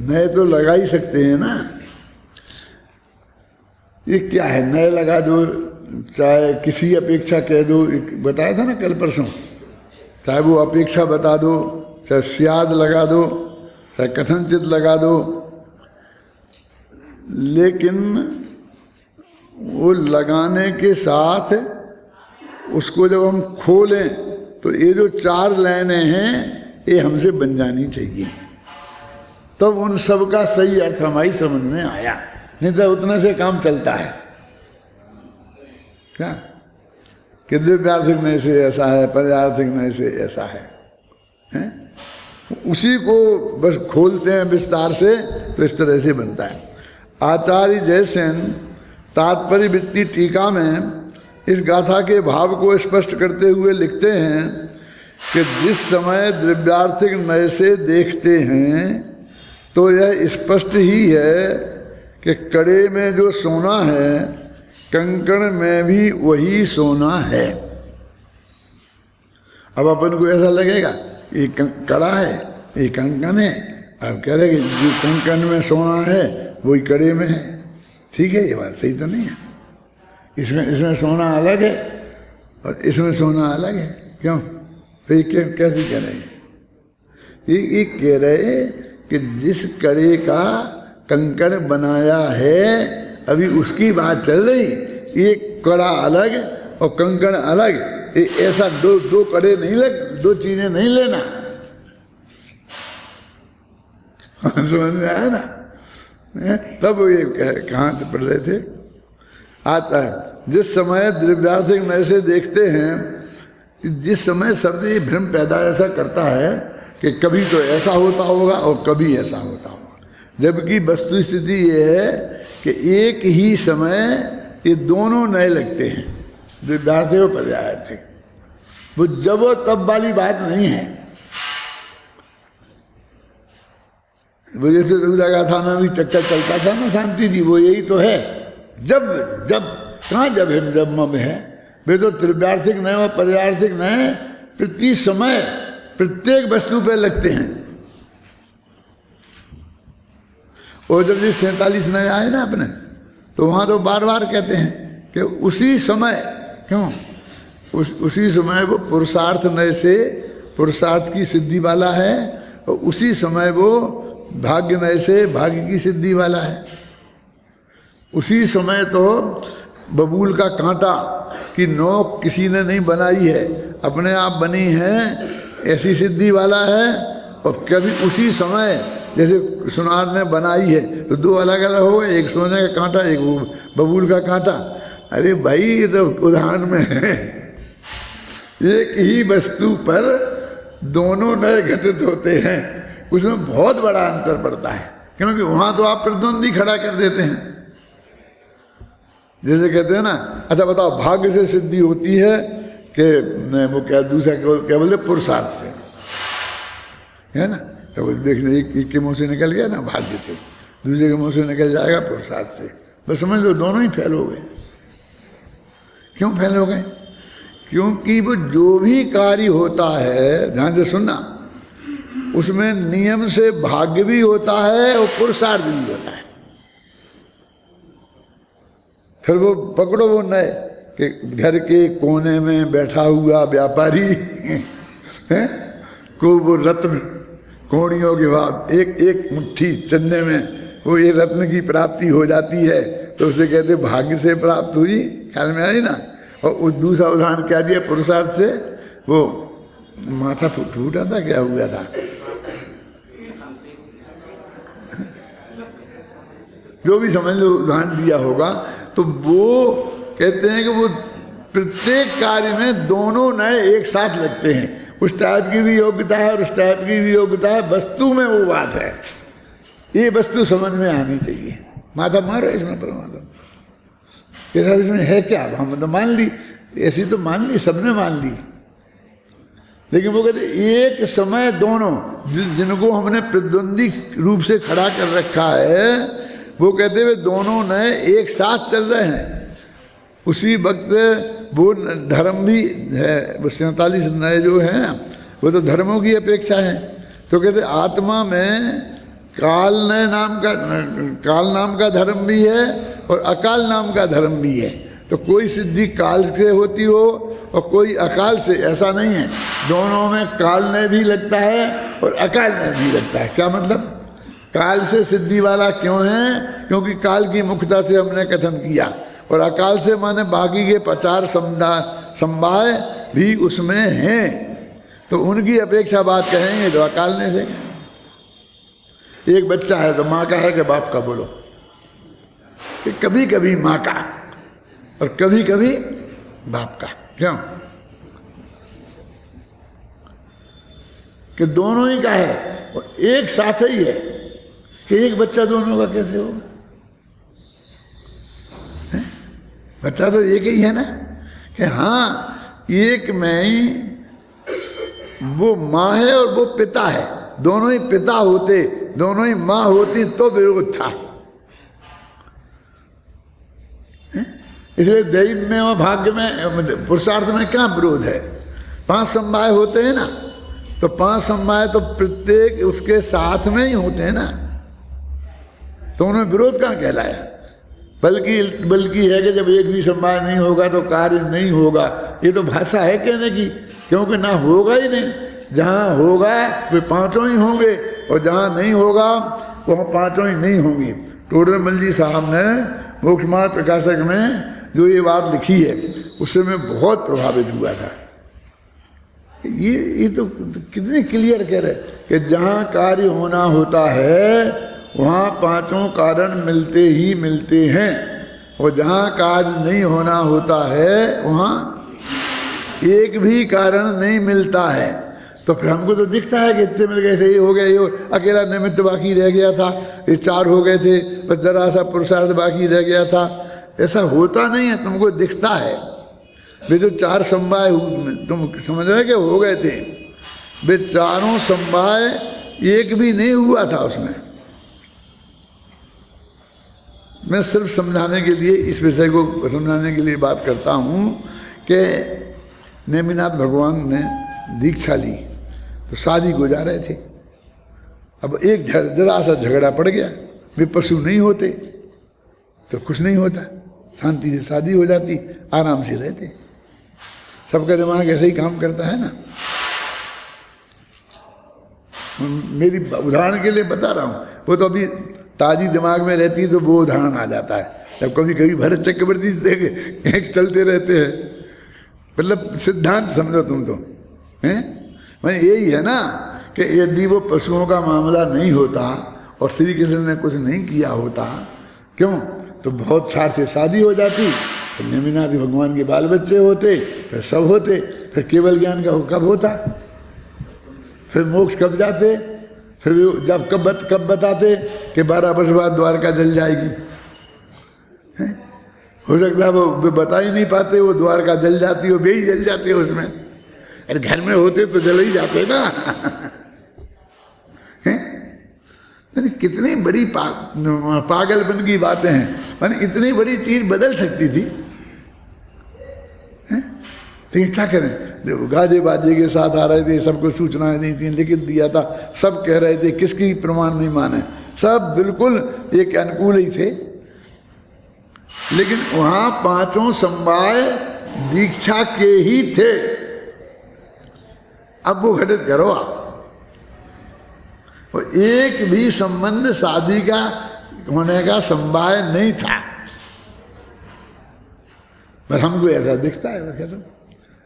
नए तो लगा ही सकते हैं ना। ये क्या है, नए लगा दो, चाहे किसी अपेक्षा कह दो, बताया था ना कल परसों, चाहे वो अपेक्षा बता दो, चाहे स्याद लगा दो, चाहे कथनचित लगा दो, लेकिन वो लगाने के साथ उसको जब हम खोलें तो ये जो चार लाइनें हैं ये हमसे बन जानी चाहिए, तब उन सब का सही अर्थ हमारी समझ में आया। नहीं तो उतने से काम चलता है क्या कि द्रव्यार्थिक में से ऐसा है, पर्यार्थिक में से ऐसा है, हैं? उसी को बस खोलते हैं विस्तार से, तो इस तरह से बनता है। आचार्य जयसेन तात्पर्य वृत्ति टीका में इस गाथा के भाव को स्पष्ट करते हुए लिखते हैं कि जिस समय द्रव्यार्थिक नय से देखते हैं तो यह स्पष्ट ही है कि कड़े में जो सोना है कंकण में भी वही सोना है। अब अपन को ऐसा लगेगा ये कड़ा है, ये कंकण है, अब कह रहे कि जो कंकण में सोना है वही कड़े में है। ठीक है, ये बात सही तो नहीं है। इसमें सोना अलग है और इसमें सोना अलग है। क्यों? फिर कैसे कह रहे हैं? ये कह रहे कि जिस कड़े का कंकड़ बनाया है अभी उसकी बात चल रही। एक कड़ा अलग और कंकड़ अलग, ऐसा दो कड़े नहीं लग, दो चीजें नहीं लेना। समझ में आया ना? तब ये कहाँ से पढ़ रहे थे? आता है जिस समय द्रव्यार्थिक नय से देखते हैं, जिस समय शब्द ये भ्रम पैदा ऐसा करता है कि कभी तो ऐसा होता होगा और कभी ऐसा होता होगा, जबकि वस्तु स्थिति ये है कि एक ही समय ये दोनों नए लगते हैं, द्रव्यार्थिक और पर्यायार्थिक। वो जब और तब वाली बात नहीं है। वो जैसे लगा था ना, भी चक्कर चलता था ना शांति जी, वो यही तो है। जब कहाँ जब है, जब में है वे तो द्रव्यार्थिक नए और पर्यायार्थिक नए प्रति समय प्रत्येक वस्तु पे लगते हैं। और जब ये 47 नए आए ना अपने, तो वहां तो बार बार कहते हैं कि उसी समय, क्यों उसी समय वो पुरुषार्थ नए से पुरुषार्थ की सिद्धि वाला है और उसी समय वो भाग्य नए से भाग्य की सिद्धि वाला है। उसी समय तो बबूल का कांटा की नोक किसी ने नहीं बनाई है, अपने आप बनी है, ऐसी सिद्धि वाला है। और कभी उसी समय जैसे सुनार ने बनाई है तो दो अलग अलग हो गए, एक सोने का कांटा एक बबूल का कांटा। अरे भाई ये तो उदाहरण में है, एक ही वस्तु पर दोनों नए घटित होते हैं, उसमें बहुत बड़ा अंतर पड़ता है। क्योंकि वहां तो आप प्रतिद्वंदी खड़ा कर देते हैं। जैसे कहते हैं ना, अच्छा बताओ भाग्य से सिद्धि होती है कि वो क्या दूसरा क्या बोलते पुरुषार्थ से, है ना? तो वो देखने एक के मुंह से निकल गया ना भाग्य से, दूसरे के मुंह से निकल जाएगा पुरुषार्थ से। बस समझ लो दोनों ही फेल हो गए। क्यों फेल हो गए? क्योंकि वो जो भी कार्य होता है, ध्यान से सुनना, उसमें नियम से भाग्य भी होता है और पुरुषार्थ भी होता है। फिर वो पकड़ो वो नए कि घर के कोने में बैठा हुआ व्यापारी को वो रत्न कोड़ियों के बाद एक मुट्ठी चन्ने में वो ये रत्न की प्राप्ति हो जाती है, तो उसे कहते भाग्य से प्राप्त हुई। ख्याल में आई ना? और उस दूसरा उदाहरण क्या दिया पुरुषार्थ से, वो माथा फूटा था, क्या हुआ था, जो भी समझ लो उदाहरण दिया होगा। तो वो कहते हैं कि वो प्रत्येक कार्य में दोनों नए एक साथ लगते हैं। उस टाइप की भी योग्यता है और उस टाइप की भी योग्यता है, वस्तु में वो बात है। ये वस्तु समझ में आनी चाहिए। माता मारो इसमें परमात्मा कैसा इसमें है क्या, हम तो मान ली, ऐसी तो मान ली, सबने मान ली। लेकिन वो कहते एक समय दोनों जिनको हमने प्रतिद्वंदी रूप से खड़ा कर रखा है, वो कहते हुए दोनों नए एक साथ चल रहे हैं। उसी वक्त वो धर्म भी है, वो 47 नए जो हैं वो तो धर्मों की अपेक्षा है। तो कहते आत्मा में काल नाम का धर्म भी है और अकाल नाम का धर्म भी है। तो कोई सिद्धि काल से होती हो और कोई अकाल से, ऐसा नहीं है। दोनों में काल ने भी लगता है और अकाल ने भी लगता है। क्या मतलब? काल से सिद्धि वाला क्यों है? क्योंकि काल की मुख्यता से हमने कथन किया, और अकाल से माने बाकी के 50 संवाय भी उसमें हैं, तो उनकी अपेक्षा बात कहेंगे तो अकाल ने से। एक बच्चा है तो माँ का है कि बाप का? बोलो। कभी कभी माँ का और कभी कभी बाप का। क्यों? कि दोनों ही का है। और एक साथ ही है कि एक बच्चा दोनों का कैसे होगा? बच्चा तो एक ही है ना, कि हाँ एक में ही वो माँ है और वो पिता है, दोनों ही पिता होते, दोनों ही माँ होती तो विरोध था। इसलिए दैव में और भाग्य में, पुरुषार्थ में क्या विरोध है? 5 समवाय होते हैं ना, तो 5 समवाय तो प्रत्येक उसके साथ में ही होते हैं ना, तो उन्हें विरोध कहाँ कहलाया? बल्कि है कि जब एक भी समवाय नहीं होगा तो कार्य नहीं होगा। ये तो भाषा है कहने की, क्योंकि ना होगा ही नहीं। जहाँ होगा वे 5 ही होंगे और जहाँ नहीं होगा वहाँ 5 ही नहीं होंगी। टोडरमल जी साहब ने मोक्ष मार्ग प्रकाशक में जो ये बात लिखी है उससे मैं बहुत प्रभावित हुआ था। ये तो कितने क्लियर कह रहे कि जहाँ कार्य होना होता है वहाँ 5 कारण मिलते ही मिलते हैं, और जहाँ कार्य नहीं होना होता है वहाँ एक भी कारण नहीं मिलता है। तो फिर हमको तो दिखता है कि इतने मिल गए थे, ये हो गया, ये अकेला निमित्त बाकी रह गया था, ये 4 हो गए थे, बस जरा सा पुरुषार्थ बाकी रह गया था। ऐसा होता नहीं है, तुमको दिखता है। वे जो 4 समवाय तुम समझ रहे कि हो गए थे, वे 4 समवाय एक भी नहीं हुआ था उसमें। मैं सिर्फ समझाने के लिए, इस विषय को समझाने के लिए बात करता हूँ कि नेमिनाथ भगवान ने दीक्षा ली तो शादी को जा रहे थे। अब एक जरा सा झगड़ा पड़ गया, वे पशु नहीं होते तो कुछ नहीं होता, शांति से शादी हो जाती, आराम से रहते। सबका दिमाग ऐसे ही काम करता है ना। मेरी उदाहरण के लिए बता रहा हूँ, वो तो अभी ताजी दिमाग में रहती है तो वो उदाहरण आ जाता है। जब कभी कभी भरत चक्रवर्ती एक चलते रहते हैं, मतलब सिद्धांत समझो तुम तो हैं। मैं यही है ना कि यदि वो पशुओं का मामला नहीं होता और श्री कृष्ण ने कुछ नहीं किया होता, क्यों, तो बहुत छाड़ से शादी हो जाती, तो नेमिनाथ भगवान के बाल बच्चे होते, फिर सब होते, फिर केवल ज्ञान का कब होता, फिर मोक्ष कब जाते, फिर जब कब बताते कि 12 वर्ष बाद द्वारका जल जाएगी। हो सकता है वो बता ही नहीं पाते, वो द्वारका जल जाती, वो वे ही जल जाते उसमें। अरे घर में होते तो जल ही जाते ना। कितनी बड़ी पागलपन की बातें हैं। माने इतनी बड़ी चीज बदल सकती थी, लेकिन क्या करें, देखो गाजे बाजे के साथ आ रहे थे, सबको सूचनाएं दी थी, लिखित दिया था, सब कह रहे थे, किसकी प्रमाण नहीं माने, सब बिल्कुल एक अनुकूल ही थे। लेकिन वहां 5 समवाय दीक्षा के ही थे। अब वो घटित करो आप, वो एक भी संबंध शादी का होने का समवाय नहीं था। बस हमको ऐसा दिखता है, वो कहता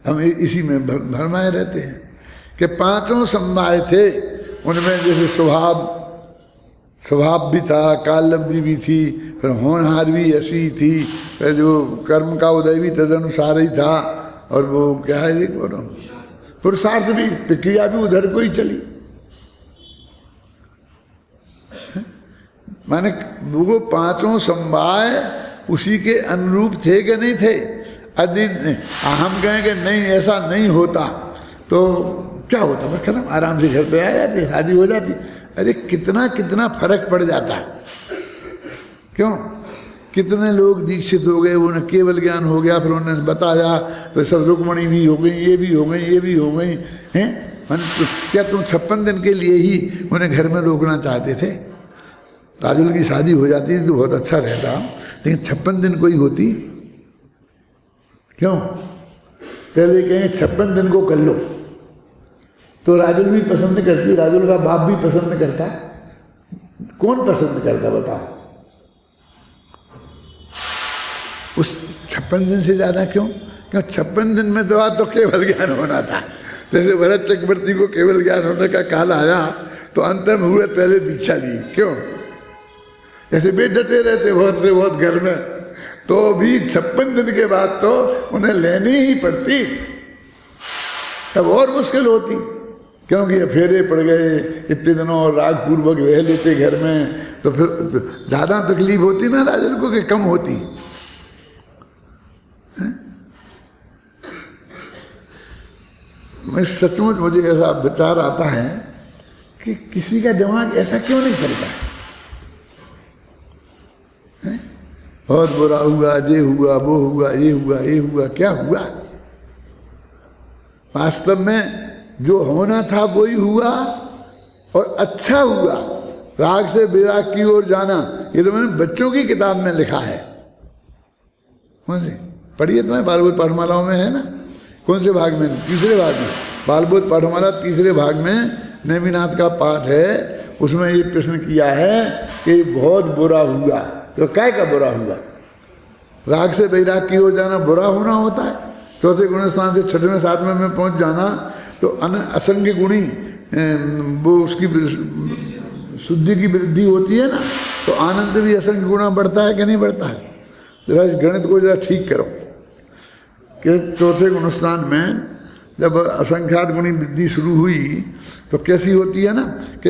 हम इसी में भरमाए रहते हैं कि 5 समवाय थे। उनमें जैसे स्वभाव भी था, कालब्धि भी थी, फिर होनहार भी ऐसी थी, फिर जो कर्म का उदय भी तदनुसार ही था, और वो क्या है पुरुषार्थ भी, प्रक्रिया भी उधर को ही चली। माने वो 5 समवाय उसी के अनुरूप थे कि नहीं थे। यदि हम कहें कि नहीं ऐसा नहीं होता तो क्या होता, बस खत्म, आराम से घर पे आ जाते, शादी हो जाती। अरे कितना कितना फर्क पड़ जाता, क्यों, कितने लोग दीक्षित हो गए, उन्हें केवल ज्ञान हो गया, फिर उन्होंने बताया तो सब रुक्मणी भी हो गई, ये भी हो गई, ये भी हो गई हैं। क्या तुम 56 दिन के लिए ही उन्हें घर में रोकना चाहते थे? राजुल की शादी हो जाती तो बहुत अच्छा रहता, लेकिन 56 दिन कोई होती क्यों? पहले कहेंगे 56 दिन को कर लो, तो राजुल भी पसंद करती, राजुल का बाप भी पसंद करता, कौन पसंद करता बताओ? उस 56 दिन से ज्यादा क्यों? 56 दिन में तो केवल ज्ञान होना था। जैसे भरत चक्रवर्ती को केवल ज्ञान होने का काल आया तो अंतर में हुए पहले दीक्षा ली, क्यों? ऐसे वे डटे रहते बहुत से बहुत घर में, तो भी 56 दिन के बाद तो उन्हें लेनी ही पड़ती। तब और मुश्किल होती क्योंकि फेरे पड़ गए इतने दिनों और राग पूर्वक रह लेते घर में, तो फिर ज़्यादा तकलीफ होती ना राजन को कि कम होती। मैं सचमुच मुझे ऐसा विचार आता है कि किसी का दिमाग ऐसा क्यों नहीं चलता है? बहुत बुरा हुआ, ये हुआ, वो हुआ, ये हुआ, ये हुआ, क्या हुआ? वास्तव में जो होना था वही हुआ और अच्छा हुआ। राग से विराग की ओर जाना, ये तो मैंने बच्चों की किताब में लिखा है। कौन सी पढ़िए तुम्हें? बालबोध पाठमालाओं में है ना? कौन से भाग में? तीसरे भाग में। बालबोध पाठमाला तीसरे भाग में नेमिनाथ का पाठ है। उसमें ये प्रश्न किया है कि बहुत बुरा हुआ, तो क्या का बुरा हुआ? राग से वैराग की ओर जाना बुरा होना होता है। चौथे गुण स्थान से छठवें सातवें में पहुंच जाना तो असंख्य गुणी वो उसकी शुद्धि की वृद्धि होती है ना, तो आनंद भी असंख्य गुणा बढ़ता है कि नहीं बढ़ता है? जरा इस गणित को जरा ठीक करो कि चौथे गुणस्थान में जब असंख्यात गुणी वृद्धि शुरू हुई तो कैसी होती है ना कि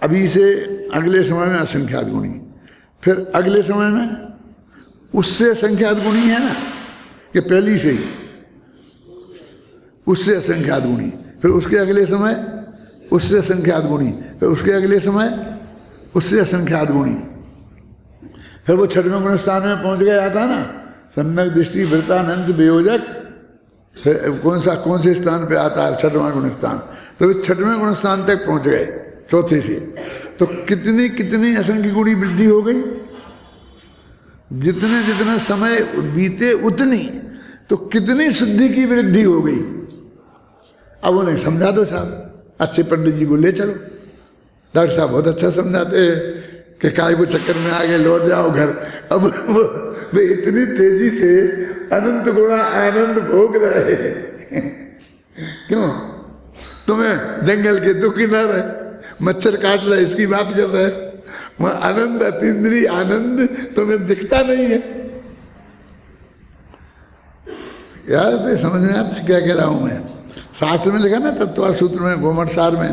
अभी से अगले समय में असंख्यात गुणी, फिर अगले समय में उससे असंख्यात गुणी है ना कि पहली से ही उससे असंख्यात गुणी, फिर उसके अगले समय उससे असंख्यात गुणी, फिर उसके अगले समय उससे असंख्यात गुणी, फिर वो छठवें गुण स्थान में पहुंच गया था ना, सम्यक दृष्टि वृत्तानंद वियोजक। फिर कौन से स्थान पे आता है? छठवां गुण स्थान। तो वे छठवें गुण स्थान तक पहुंच गए चौथे से, तो कितनी कितनी असंख्य गुणी वृद्धि हो गई। जितने जितने समय बीते उतनी तो कितनी शुद्धि की वृद्धि हो गई। अब उन्हें समझा दो साहब, अच्छे पंडित जी को ले चलो। डॉक्टर साहब बहुत अच्छा समझाते हैं कि काय को चक्कर में आगे लौट जाओ घर। अब वे इतनी तेजी से अनंत गुणा आनंद भोग रहे क्यों? तुम्हें जंगल के दो किनारे मच्छर काट रहे, इसकी बात कर रहे, वहां आनंद अतीन्द्रिय आनंद तुम्हें दिखता नहीं है। यार तो समझ में आता है क्या कह रहा हूं मैं? शास्त्र में लिखा ना, तत्वा सूत्र में, गोमठ सार में,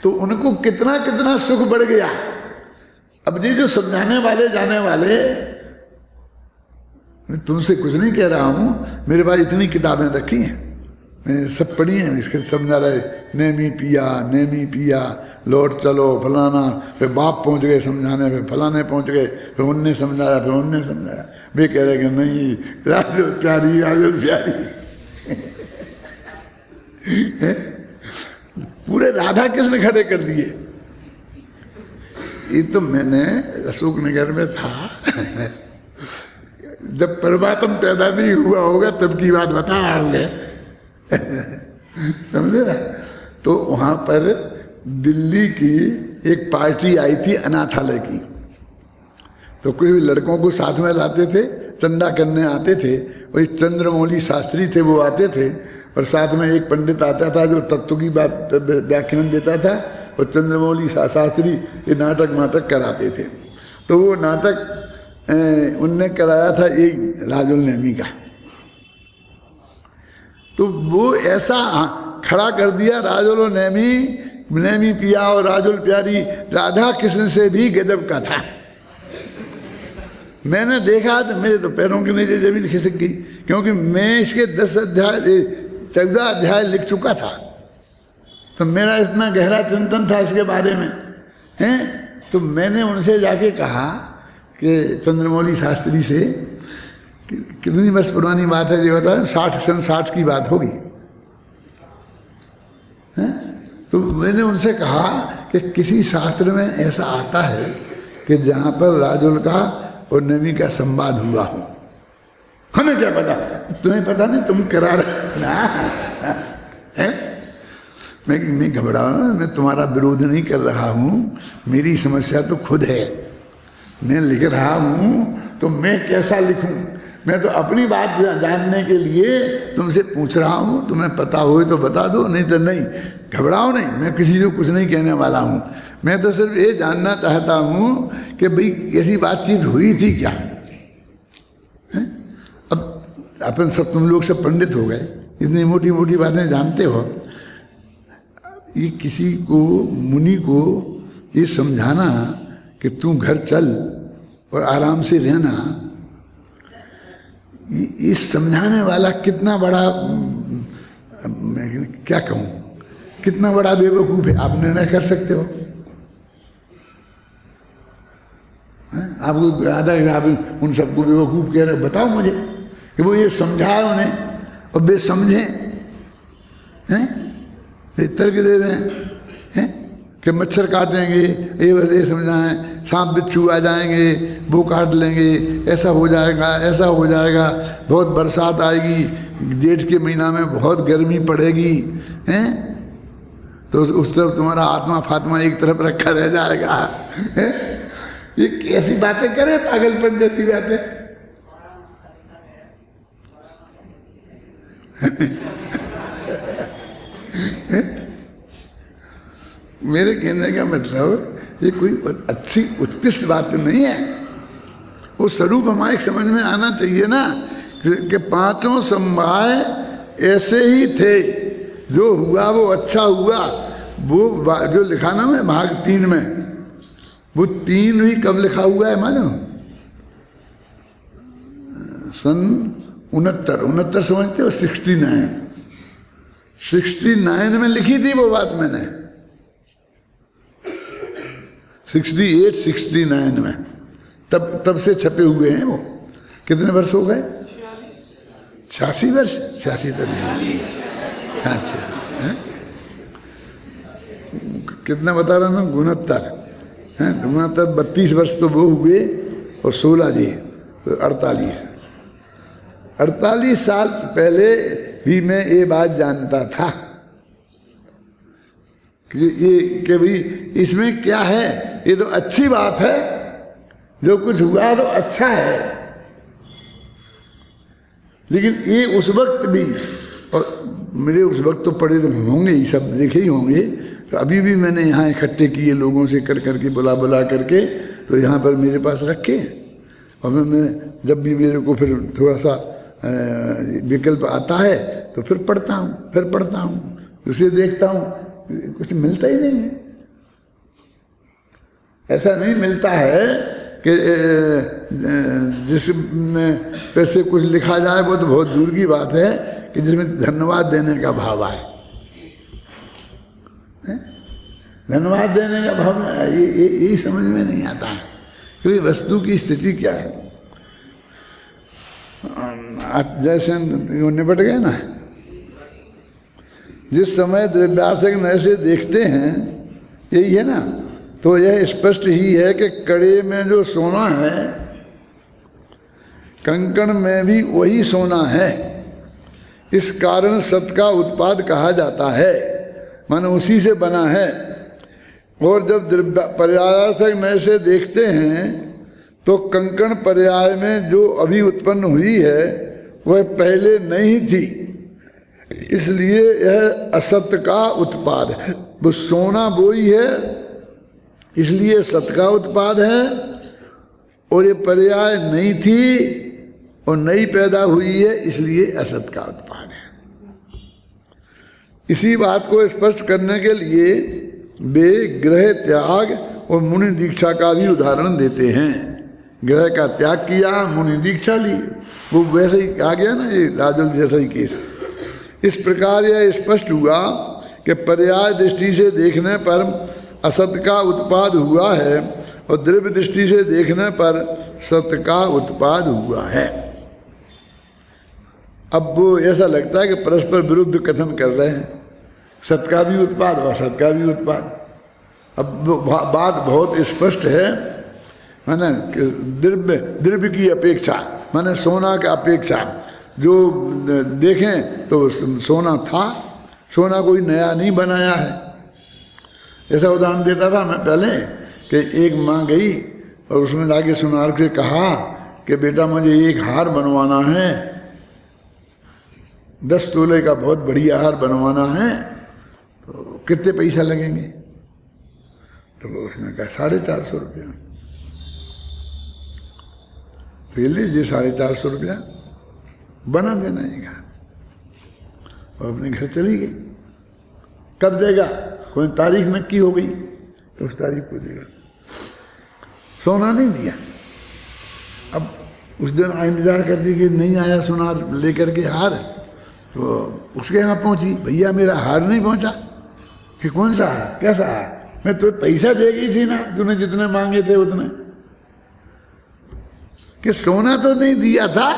तो उनको कितना कितना सुख बढ़ गया। अब ये जो समझाने वाले जाने वाले, मैं तुमसे कुछ नहीं कह रहा हूं, मेरे पास इतनी किताबें रखी हैं, मैंने सब पढ़ी हैं, इसके समझा रहे, नेमी पिया, लौट चलो फलाना, फिर बाप पहुंच गए समझाने, फिर फलाने पहुंच गए, फिर उनने समझाया, फिर उनने समझाया। वे कह रहे कि नहीं राजो प्यारी पूरे राधा कृष्ण खड़े कर दिए। ये तो मैंने अशोक नगर में था जब परमात्मा पैदा नहीं हुआ होगा तब की बात बता रहा हूँ समझे ना। तो वहाँ पर दिल्ली की एक पार्टी आई थी अनाथालय की, तो कुछ लड़कों को साथ में लाते थे, चंदा करने आते थे। वही चंद्रमौली शास्त्री थे, वो आते थे, और साथ में एक पंडित आता था जो तत्व की बात व्याख्यान देता था, और चंद्रमौली शास्त्री ये नाटक कराते थे। तो वो नाटक उनने कराया था यही राजुल नेमी का। तो वो ऐसा खड़ा कर दिया, राजुल नेमी पिया और राजुल प्यारी राधा कृष्ण से भी गजब का था। मैंने देखा तो मेरे तो पैरों के नीचे जमीन खिसक गई, क्योंकि मैं इसके 14 अध्याय लिख चुका था, तो मेरा इतना गहरा चिंतन था इसके बारे में हैं। तो मैंने उनसे जाके कहा कि चंद्रमौली शास्त्री से, कितनी वर्ष पुरानी बात है ये बताएं, 60 की बात होगी हैं। तो मैंने उनसे कहा कि किसी शास्त्र में ऐसा आता है कि जहाँ पर राजुल का और नमी का संवाद हुआ हो? हमें क्या पता, तुम्हें पता नहीं, तुम करा रहे ना है? मैं घबराओ, मैं तुम्हारा विरोध नहीं कर रहा हूँ, मेरी समस्या तो खुद है। मैं लिख रहा हूँ तो मैं कैसा लिखूँ, मैं तो अपनी बात जानने के लिए तुमसे पूछ रहा हूँ। तुम्हें पता हो तो बता दो, नहीं तो नहीं। घबराओ नहीं, मैं किसी को कुछ नहीं कहने वाला हूँ। मैं तो सिर्फ ये जानना चाहता हूँ कि भाई ऐसी बातचीत हुई थी क्या है? अब अपन सब, तुम लोग सब पंडित हो गए, इतनी मोटी मोटी बातें जानते हो ये किसी को, मुनि को ये समझाना कि तू घर चल और आराम से रहना, ये समझाने वाला कितना बड़ा, मैं क्या कहूँ, कितना बड़ा बेवकूफ है। आप निर्णय कर सकते हो? आपको आधा, आप उन सबको बेवकूफ कह रहे, बताओ मुझे कि वो ये समझाए उन्हें और वे समझे हैं, तर्क दे रहे हैं कि मच्छर काटेंगे, ये समझाएं, सांप बिच्छू आ जाएंगे, वो काट लेंगे, ऐसा हो जाएगा, ऐसा हो जाएगा, बहुत बरसात आएगी, जेठ के महीना में बहुत गर्मी पड़ेगी, हैं, तो उस तरफ तुम्हारा आत्मा फात्मा एक तरफ रखा रह जाएगा, हैं? ये कैसी बातें करे, पागलपन जैसी बातें। मेरे कहने का मतलब ये कोई अच्छी उत्कृष्ट बात नहीं है। वो स्वरूप हमारे समझ में आना चाहिए ना कि पांचों समवाय ऐसे ही थे, जो हुआ वो अच्छा हुआ। वो जो लिखा ना में भाग 3 में, वो 3 भी कब लिखा हुआ है मानो? सन 69 समझते हो? 69 में लिखी थी वो बात मैंने, 68, 69 में, तब से छपे हुए हैं वो। कितने वर्ष हो गए? 86 वर्ष, 86 तक। अच्छा, कितना बता रहा मैं? 69 है, 69, 32 वर्ष तो वो हुए और 16 जी तो 48 साल पहले भी मैं ये बात जानता था कि भाई इसमें क्या है, ये तो अच्छी बात है, जो कुछ हुआ तो अच्छा है। लेकिन ये उस वक्त भी, और मेरे उस वक्त तो पढ़े तो होंगे ही, सब देखे ही होंगे, तो अभी भी मैंने यहाँ इकट्ठे किए लोगों से कर करके, बुला करके, तो यहाँ पर मेरे पास रखे। और मैं जब भी मेरे को फिर थोड़ा सा विकल्प आता है तो फिर पढ़ता हूँ, उसे देखता हूँ, कुछ मिलता ही नहीं है। ऐसा नहीं मिलता है कि जिसमें पैसे कुछ लिखा जाए, वो तो बहुत दूर की बात है कि जिसमें धन्यवाद देने का भाव आए। धन्यवाद देने का भाव ये समझ में नहीं आता है कि वस्तु की स्थिति क्या है। जैसे निपट गए ना, जिस समय द्रव्यार्थक नए से देखते हैं, यही है ना, तो यह स्पष्ट ही है कि कड़े में जो सोना है, कंकण में भी वही सोना है। इस कारण सत का उत्पाद कहा जाता है, मानो उसी से बना है। और जब पर्यायार्थक नए से देखते हैं तो कंकण पर्याय में जो अभी उत्पन्न हुई है वह पहले नहीं थी, इसलिए यह असत का उत्पाद है। वो सोना वही है, इसलिए सत का उत्पाद है, और ये पर्याय नहीं थी और नई पैदा हुई है, इसलिए असत का उत्पाद है। इसी बात को स्पष्ट करने के लिए वे ग्रह त्याग और मुनि दीक्षा का भी उदाहरण देते हैं। ग्रह का त्याग किया, मुनि दीक्षा ली, वो वैसे ही आ गया ना, ये राजुल जैसा ही केस। इस प्रकार यह स्पष्ट हुआ कि पर्याय दृष्टि से देखने पर असत का उत्पाद हुआ है और द्रव्य दृष्टि से देखने पर सत का उत्पाद हुआ है। अब वो ऐसा लगता है कि परस्पर विरुद्ध कथन कर रहे हैं, सत का भी उत्पाद और असत का भी उत्पाद। अब बात बहुत स्पष्ट है, माने द्रव्य की अपेक्षा, माने सोना की अपेक्षा, जो देखें तो सोना था, सोना कोई नया नहीं बनाया है। ऐसा उदाहरण देता था मैं पहले कि एक माँ गई और उसने जाके सुनार के कहा कि बेटा मुझे एक हार बनवाना है, 10 तोले का बहुत बढ़िया हार बनवाना है, तो कितने पैसा लगेंगे? तो उसने कहा 450 रुपया। फिर लीजिए 450 रुपया, बना देना एक हार। और अपने घर चली गई। कब देगा कोई तारीख नक्की हो गई तो उस तारीख को देगा। सोना नहीं दिया। अब उस दिन इंतजार कर दी कि नहीं आया सुनार लेकर के हार, तो उसके यहाँ पहुंची, भैया मेरा हार नहीं पहुंचा। कि कौन सा हार, कैसा हार? मैं तो पैसा दे गई थी ना, तूने जितने मांगे थे उतने। कि सोना तो नहीं दिया था।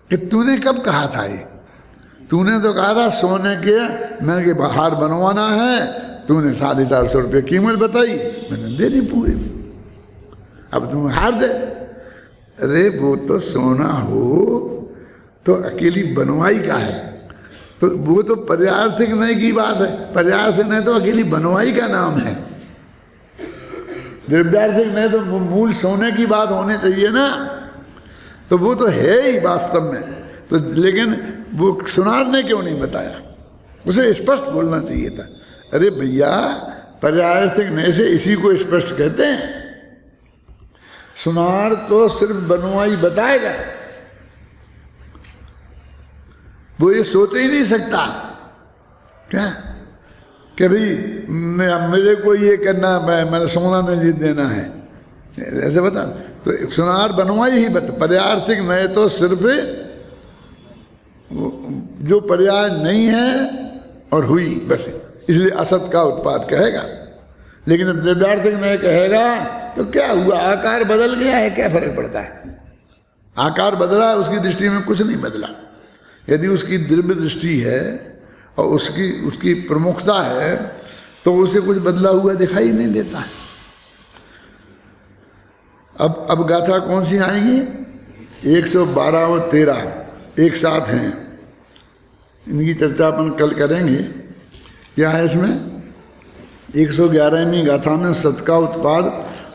कि तूने कब कहा था ये? तूने तो कहा था सोने के मैं के हार बनवाना है, तूने 450 रुपये कीमत बताई, मैंने दे दी पूरी। अब तुम हार दे। अरे वो तो सोना हो तो अकेली बनवाई का है, तो वो तो पर्यार्थिक नहीं की बात है। पर्यार्थिक नहीं तो अकेली बनवाई का नाम है। द्रव्यार्थिक नहीं तो मूल सोने की बात होनी चाहिए ना। तो वो तो है ही वास्तव में। तो लेकिन वो सुनार ने क्यों नहीं बताया? उसे स्पष्ट बोलना चाहिए था। अरे भैया पर्यार्थिक नहीं से इसी को स्पष्ट कहते हैं। सुनार तो सिर्फ बनवाई बताएगा, वो ये सोच ही नहीं सकता क्या कि भाई मेरे को ये करना, मैंने सोना नहीं देना है, ऐसे बता। तो सुनार बनवाई ही बता। पर्यार्थिक नहीं तो सिर्फ जो पर्याय नहीं है और हुई बस, इसलिए असत का उत्पाद कहेगा। लेकिन अब द्रव्यार्थिक नहीं कहेगा तो क्या हुआ? आकार बदल गया है, क्या फर्क पड़ता है? आकार बदला, उसकी दृष्टि में कुछ नहीं बदला। यदि उसकी दिव्य दृष्टि है और उसकी प्रमुखता है तो उसे कुछ बदला हुआ दिखाई नहीं देता है। अब गाथा कौन सी आएगी? 112 और 13 एक साथ हैं, इनकी चर्चा अपन कल करेंगे। क्या है इसमें? 111वीं गाथा में सत का उत्पाद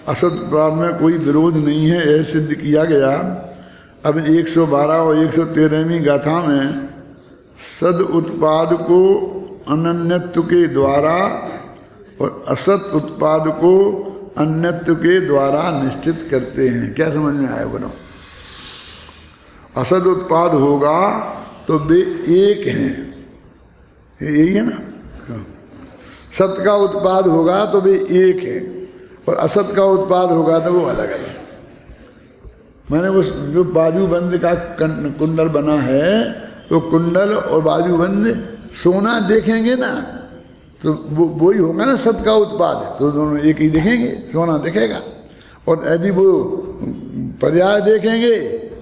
असत उत्पाद में कोई विरोध नहीं है, यह सिद्ध किया गया। अब 112 और 113वीं गाथा में सद उत्पाद को अनन्यत्व के द्वारा और असत उत्पाद को अन्यत्व के द्वारा निश्चित करते हैं। क्या समझ में आया बोलो? असद उत्पाद होगा तो वे एक हैं, यही है ना। सत का उत्पाद होगा तो वे एक है और असत का उत्पाद होगा तो वो अलग अलग। मैंने उस जो बाजूबंद का कुंडल बना है, तो कुंडल और बाजूबंद सोना देखेंगे ना, तो वो ही होगा ना सत का उत्पाद है, तो दोनों एक ही दिखेंगे, सोना दिखेगा। और यदि वो पर्याय देखेंगे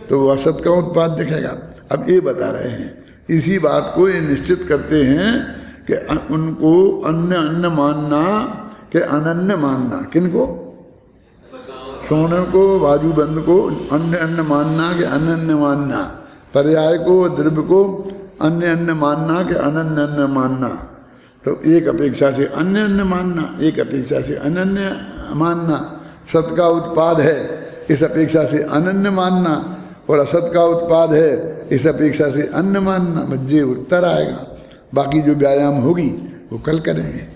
तो वो असत का उत्पाद दिखेगा। अब ये बता रहे हैं, इसी बात को ये निश्चित करते हैं कि उनको अन्य अन्य मानना कि अनन्य मानना। किनको? सोने को, बाजूबंद को अन्य अन्य मानना कि अनन्य मानना। पर्याय को, द्रव्य को अन्य अन्य मानना कि अनन्य अन्य मानना। तो एक अपेक्षा से अन्य अन्य मानना, एक अपेक्षा से अनन्य मानना। सत का उत्पाद है इस अपेक्षा से अनन्य मानना, और असत का उत्पाद है इस अपेक्षा से अन्य मानना। बस ये उत्तर आएगा। बाकी जो व्यायाम होगी वो कल करेंगे।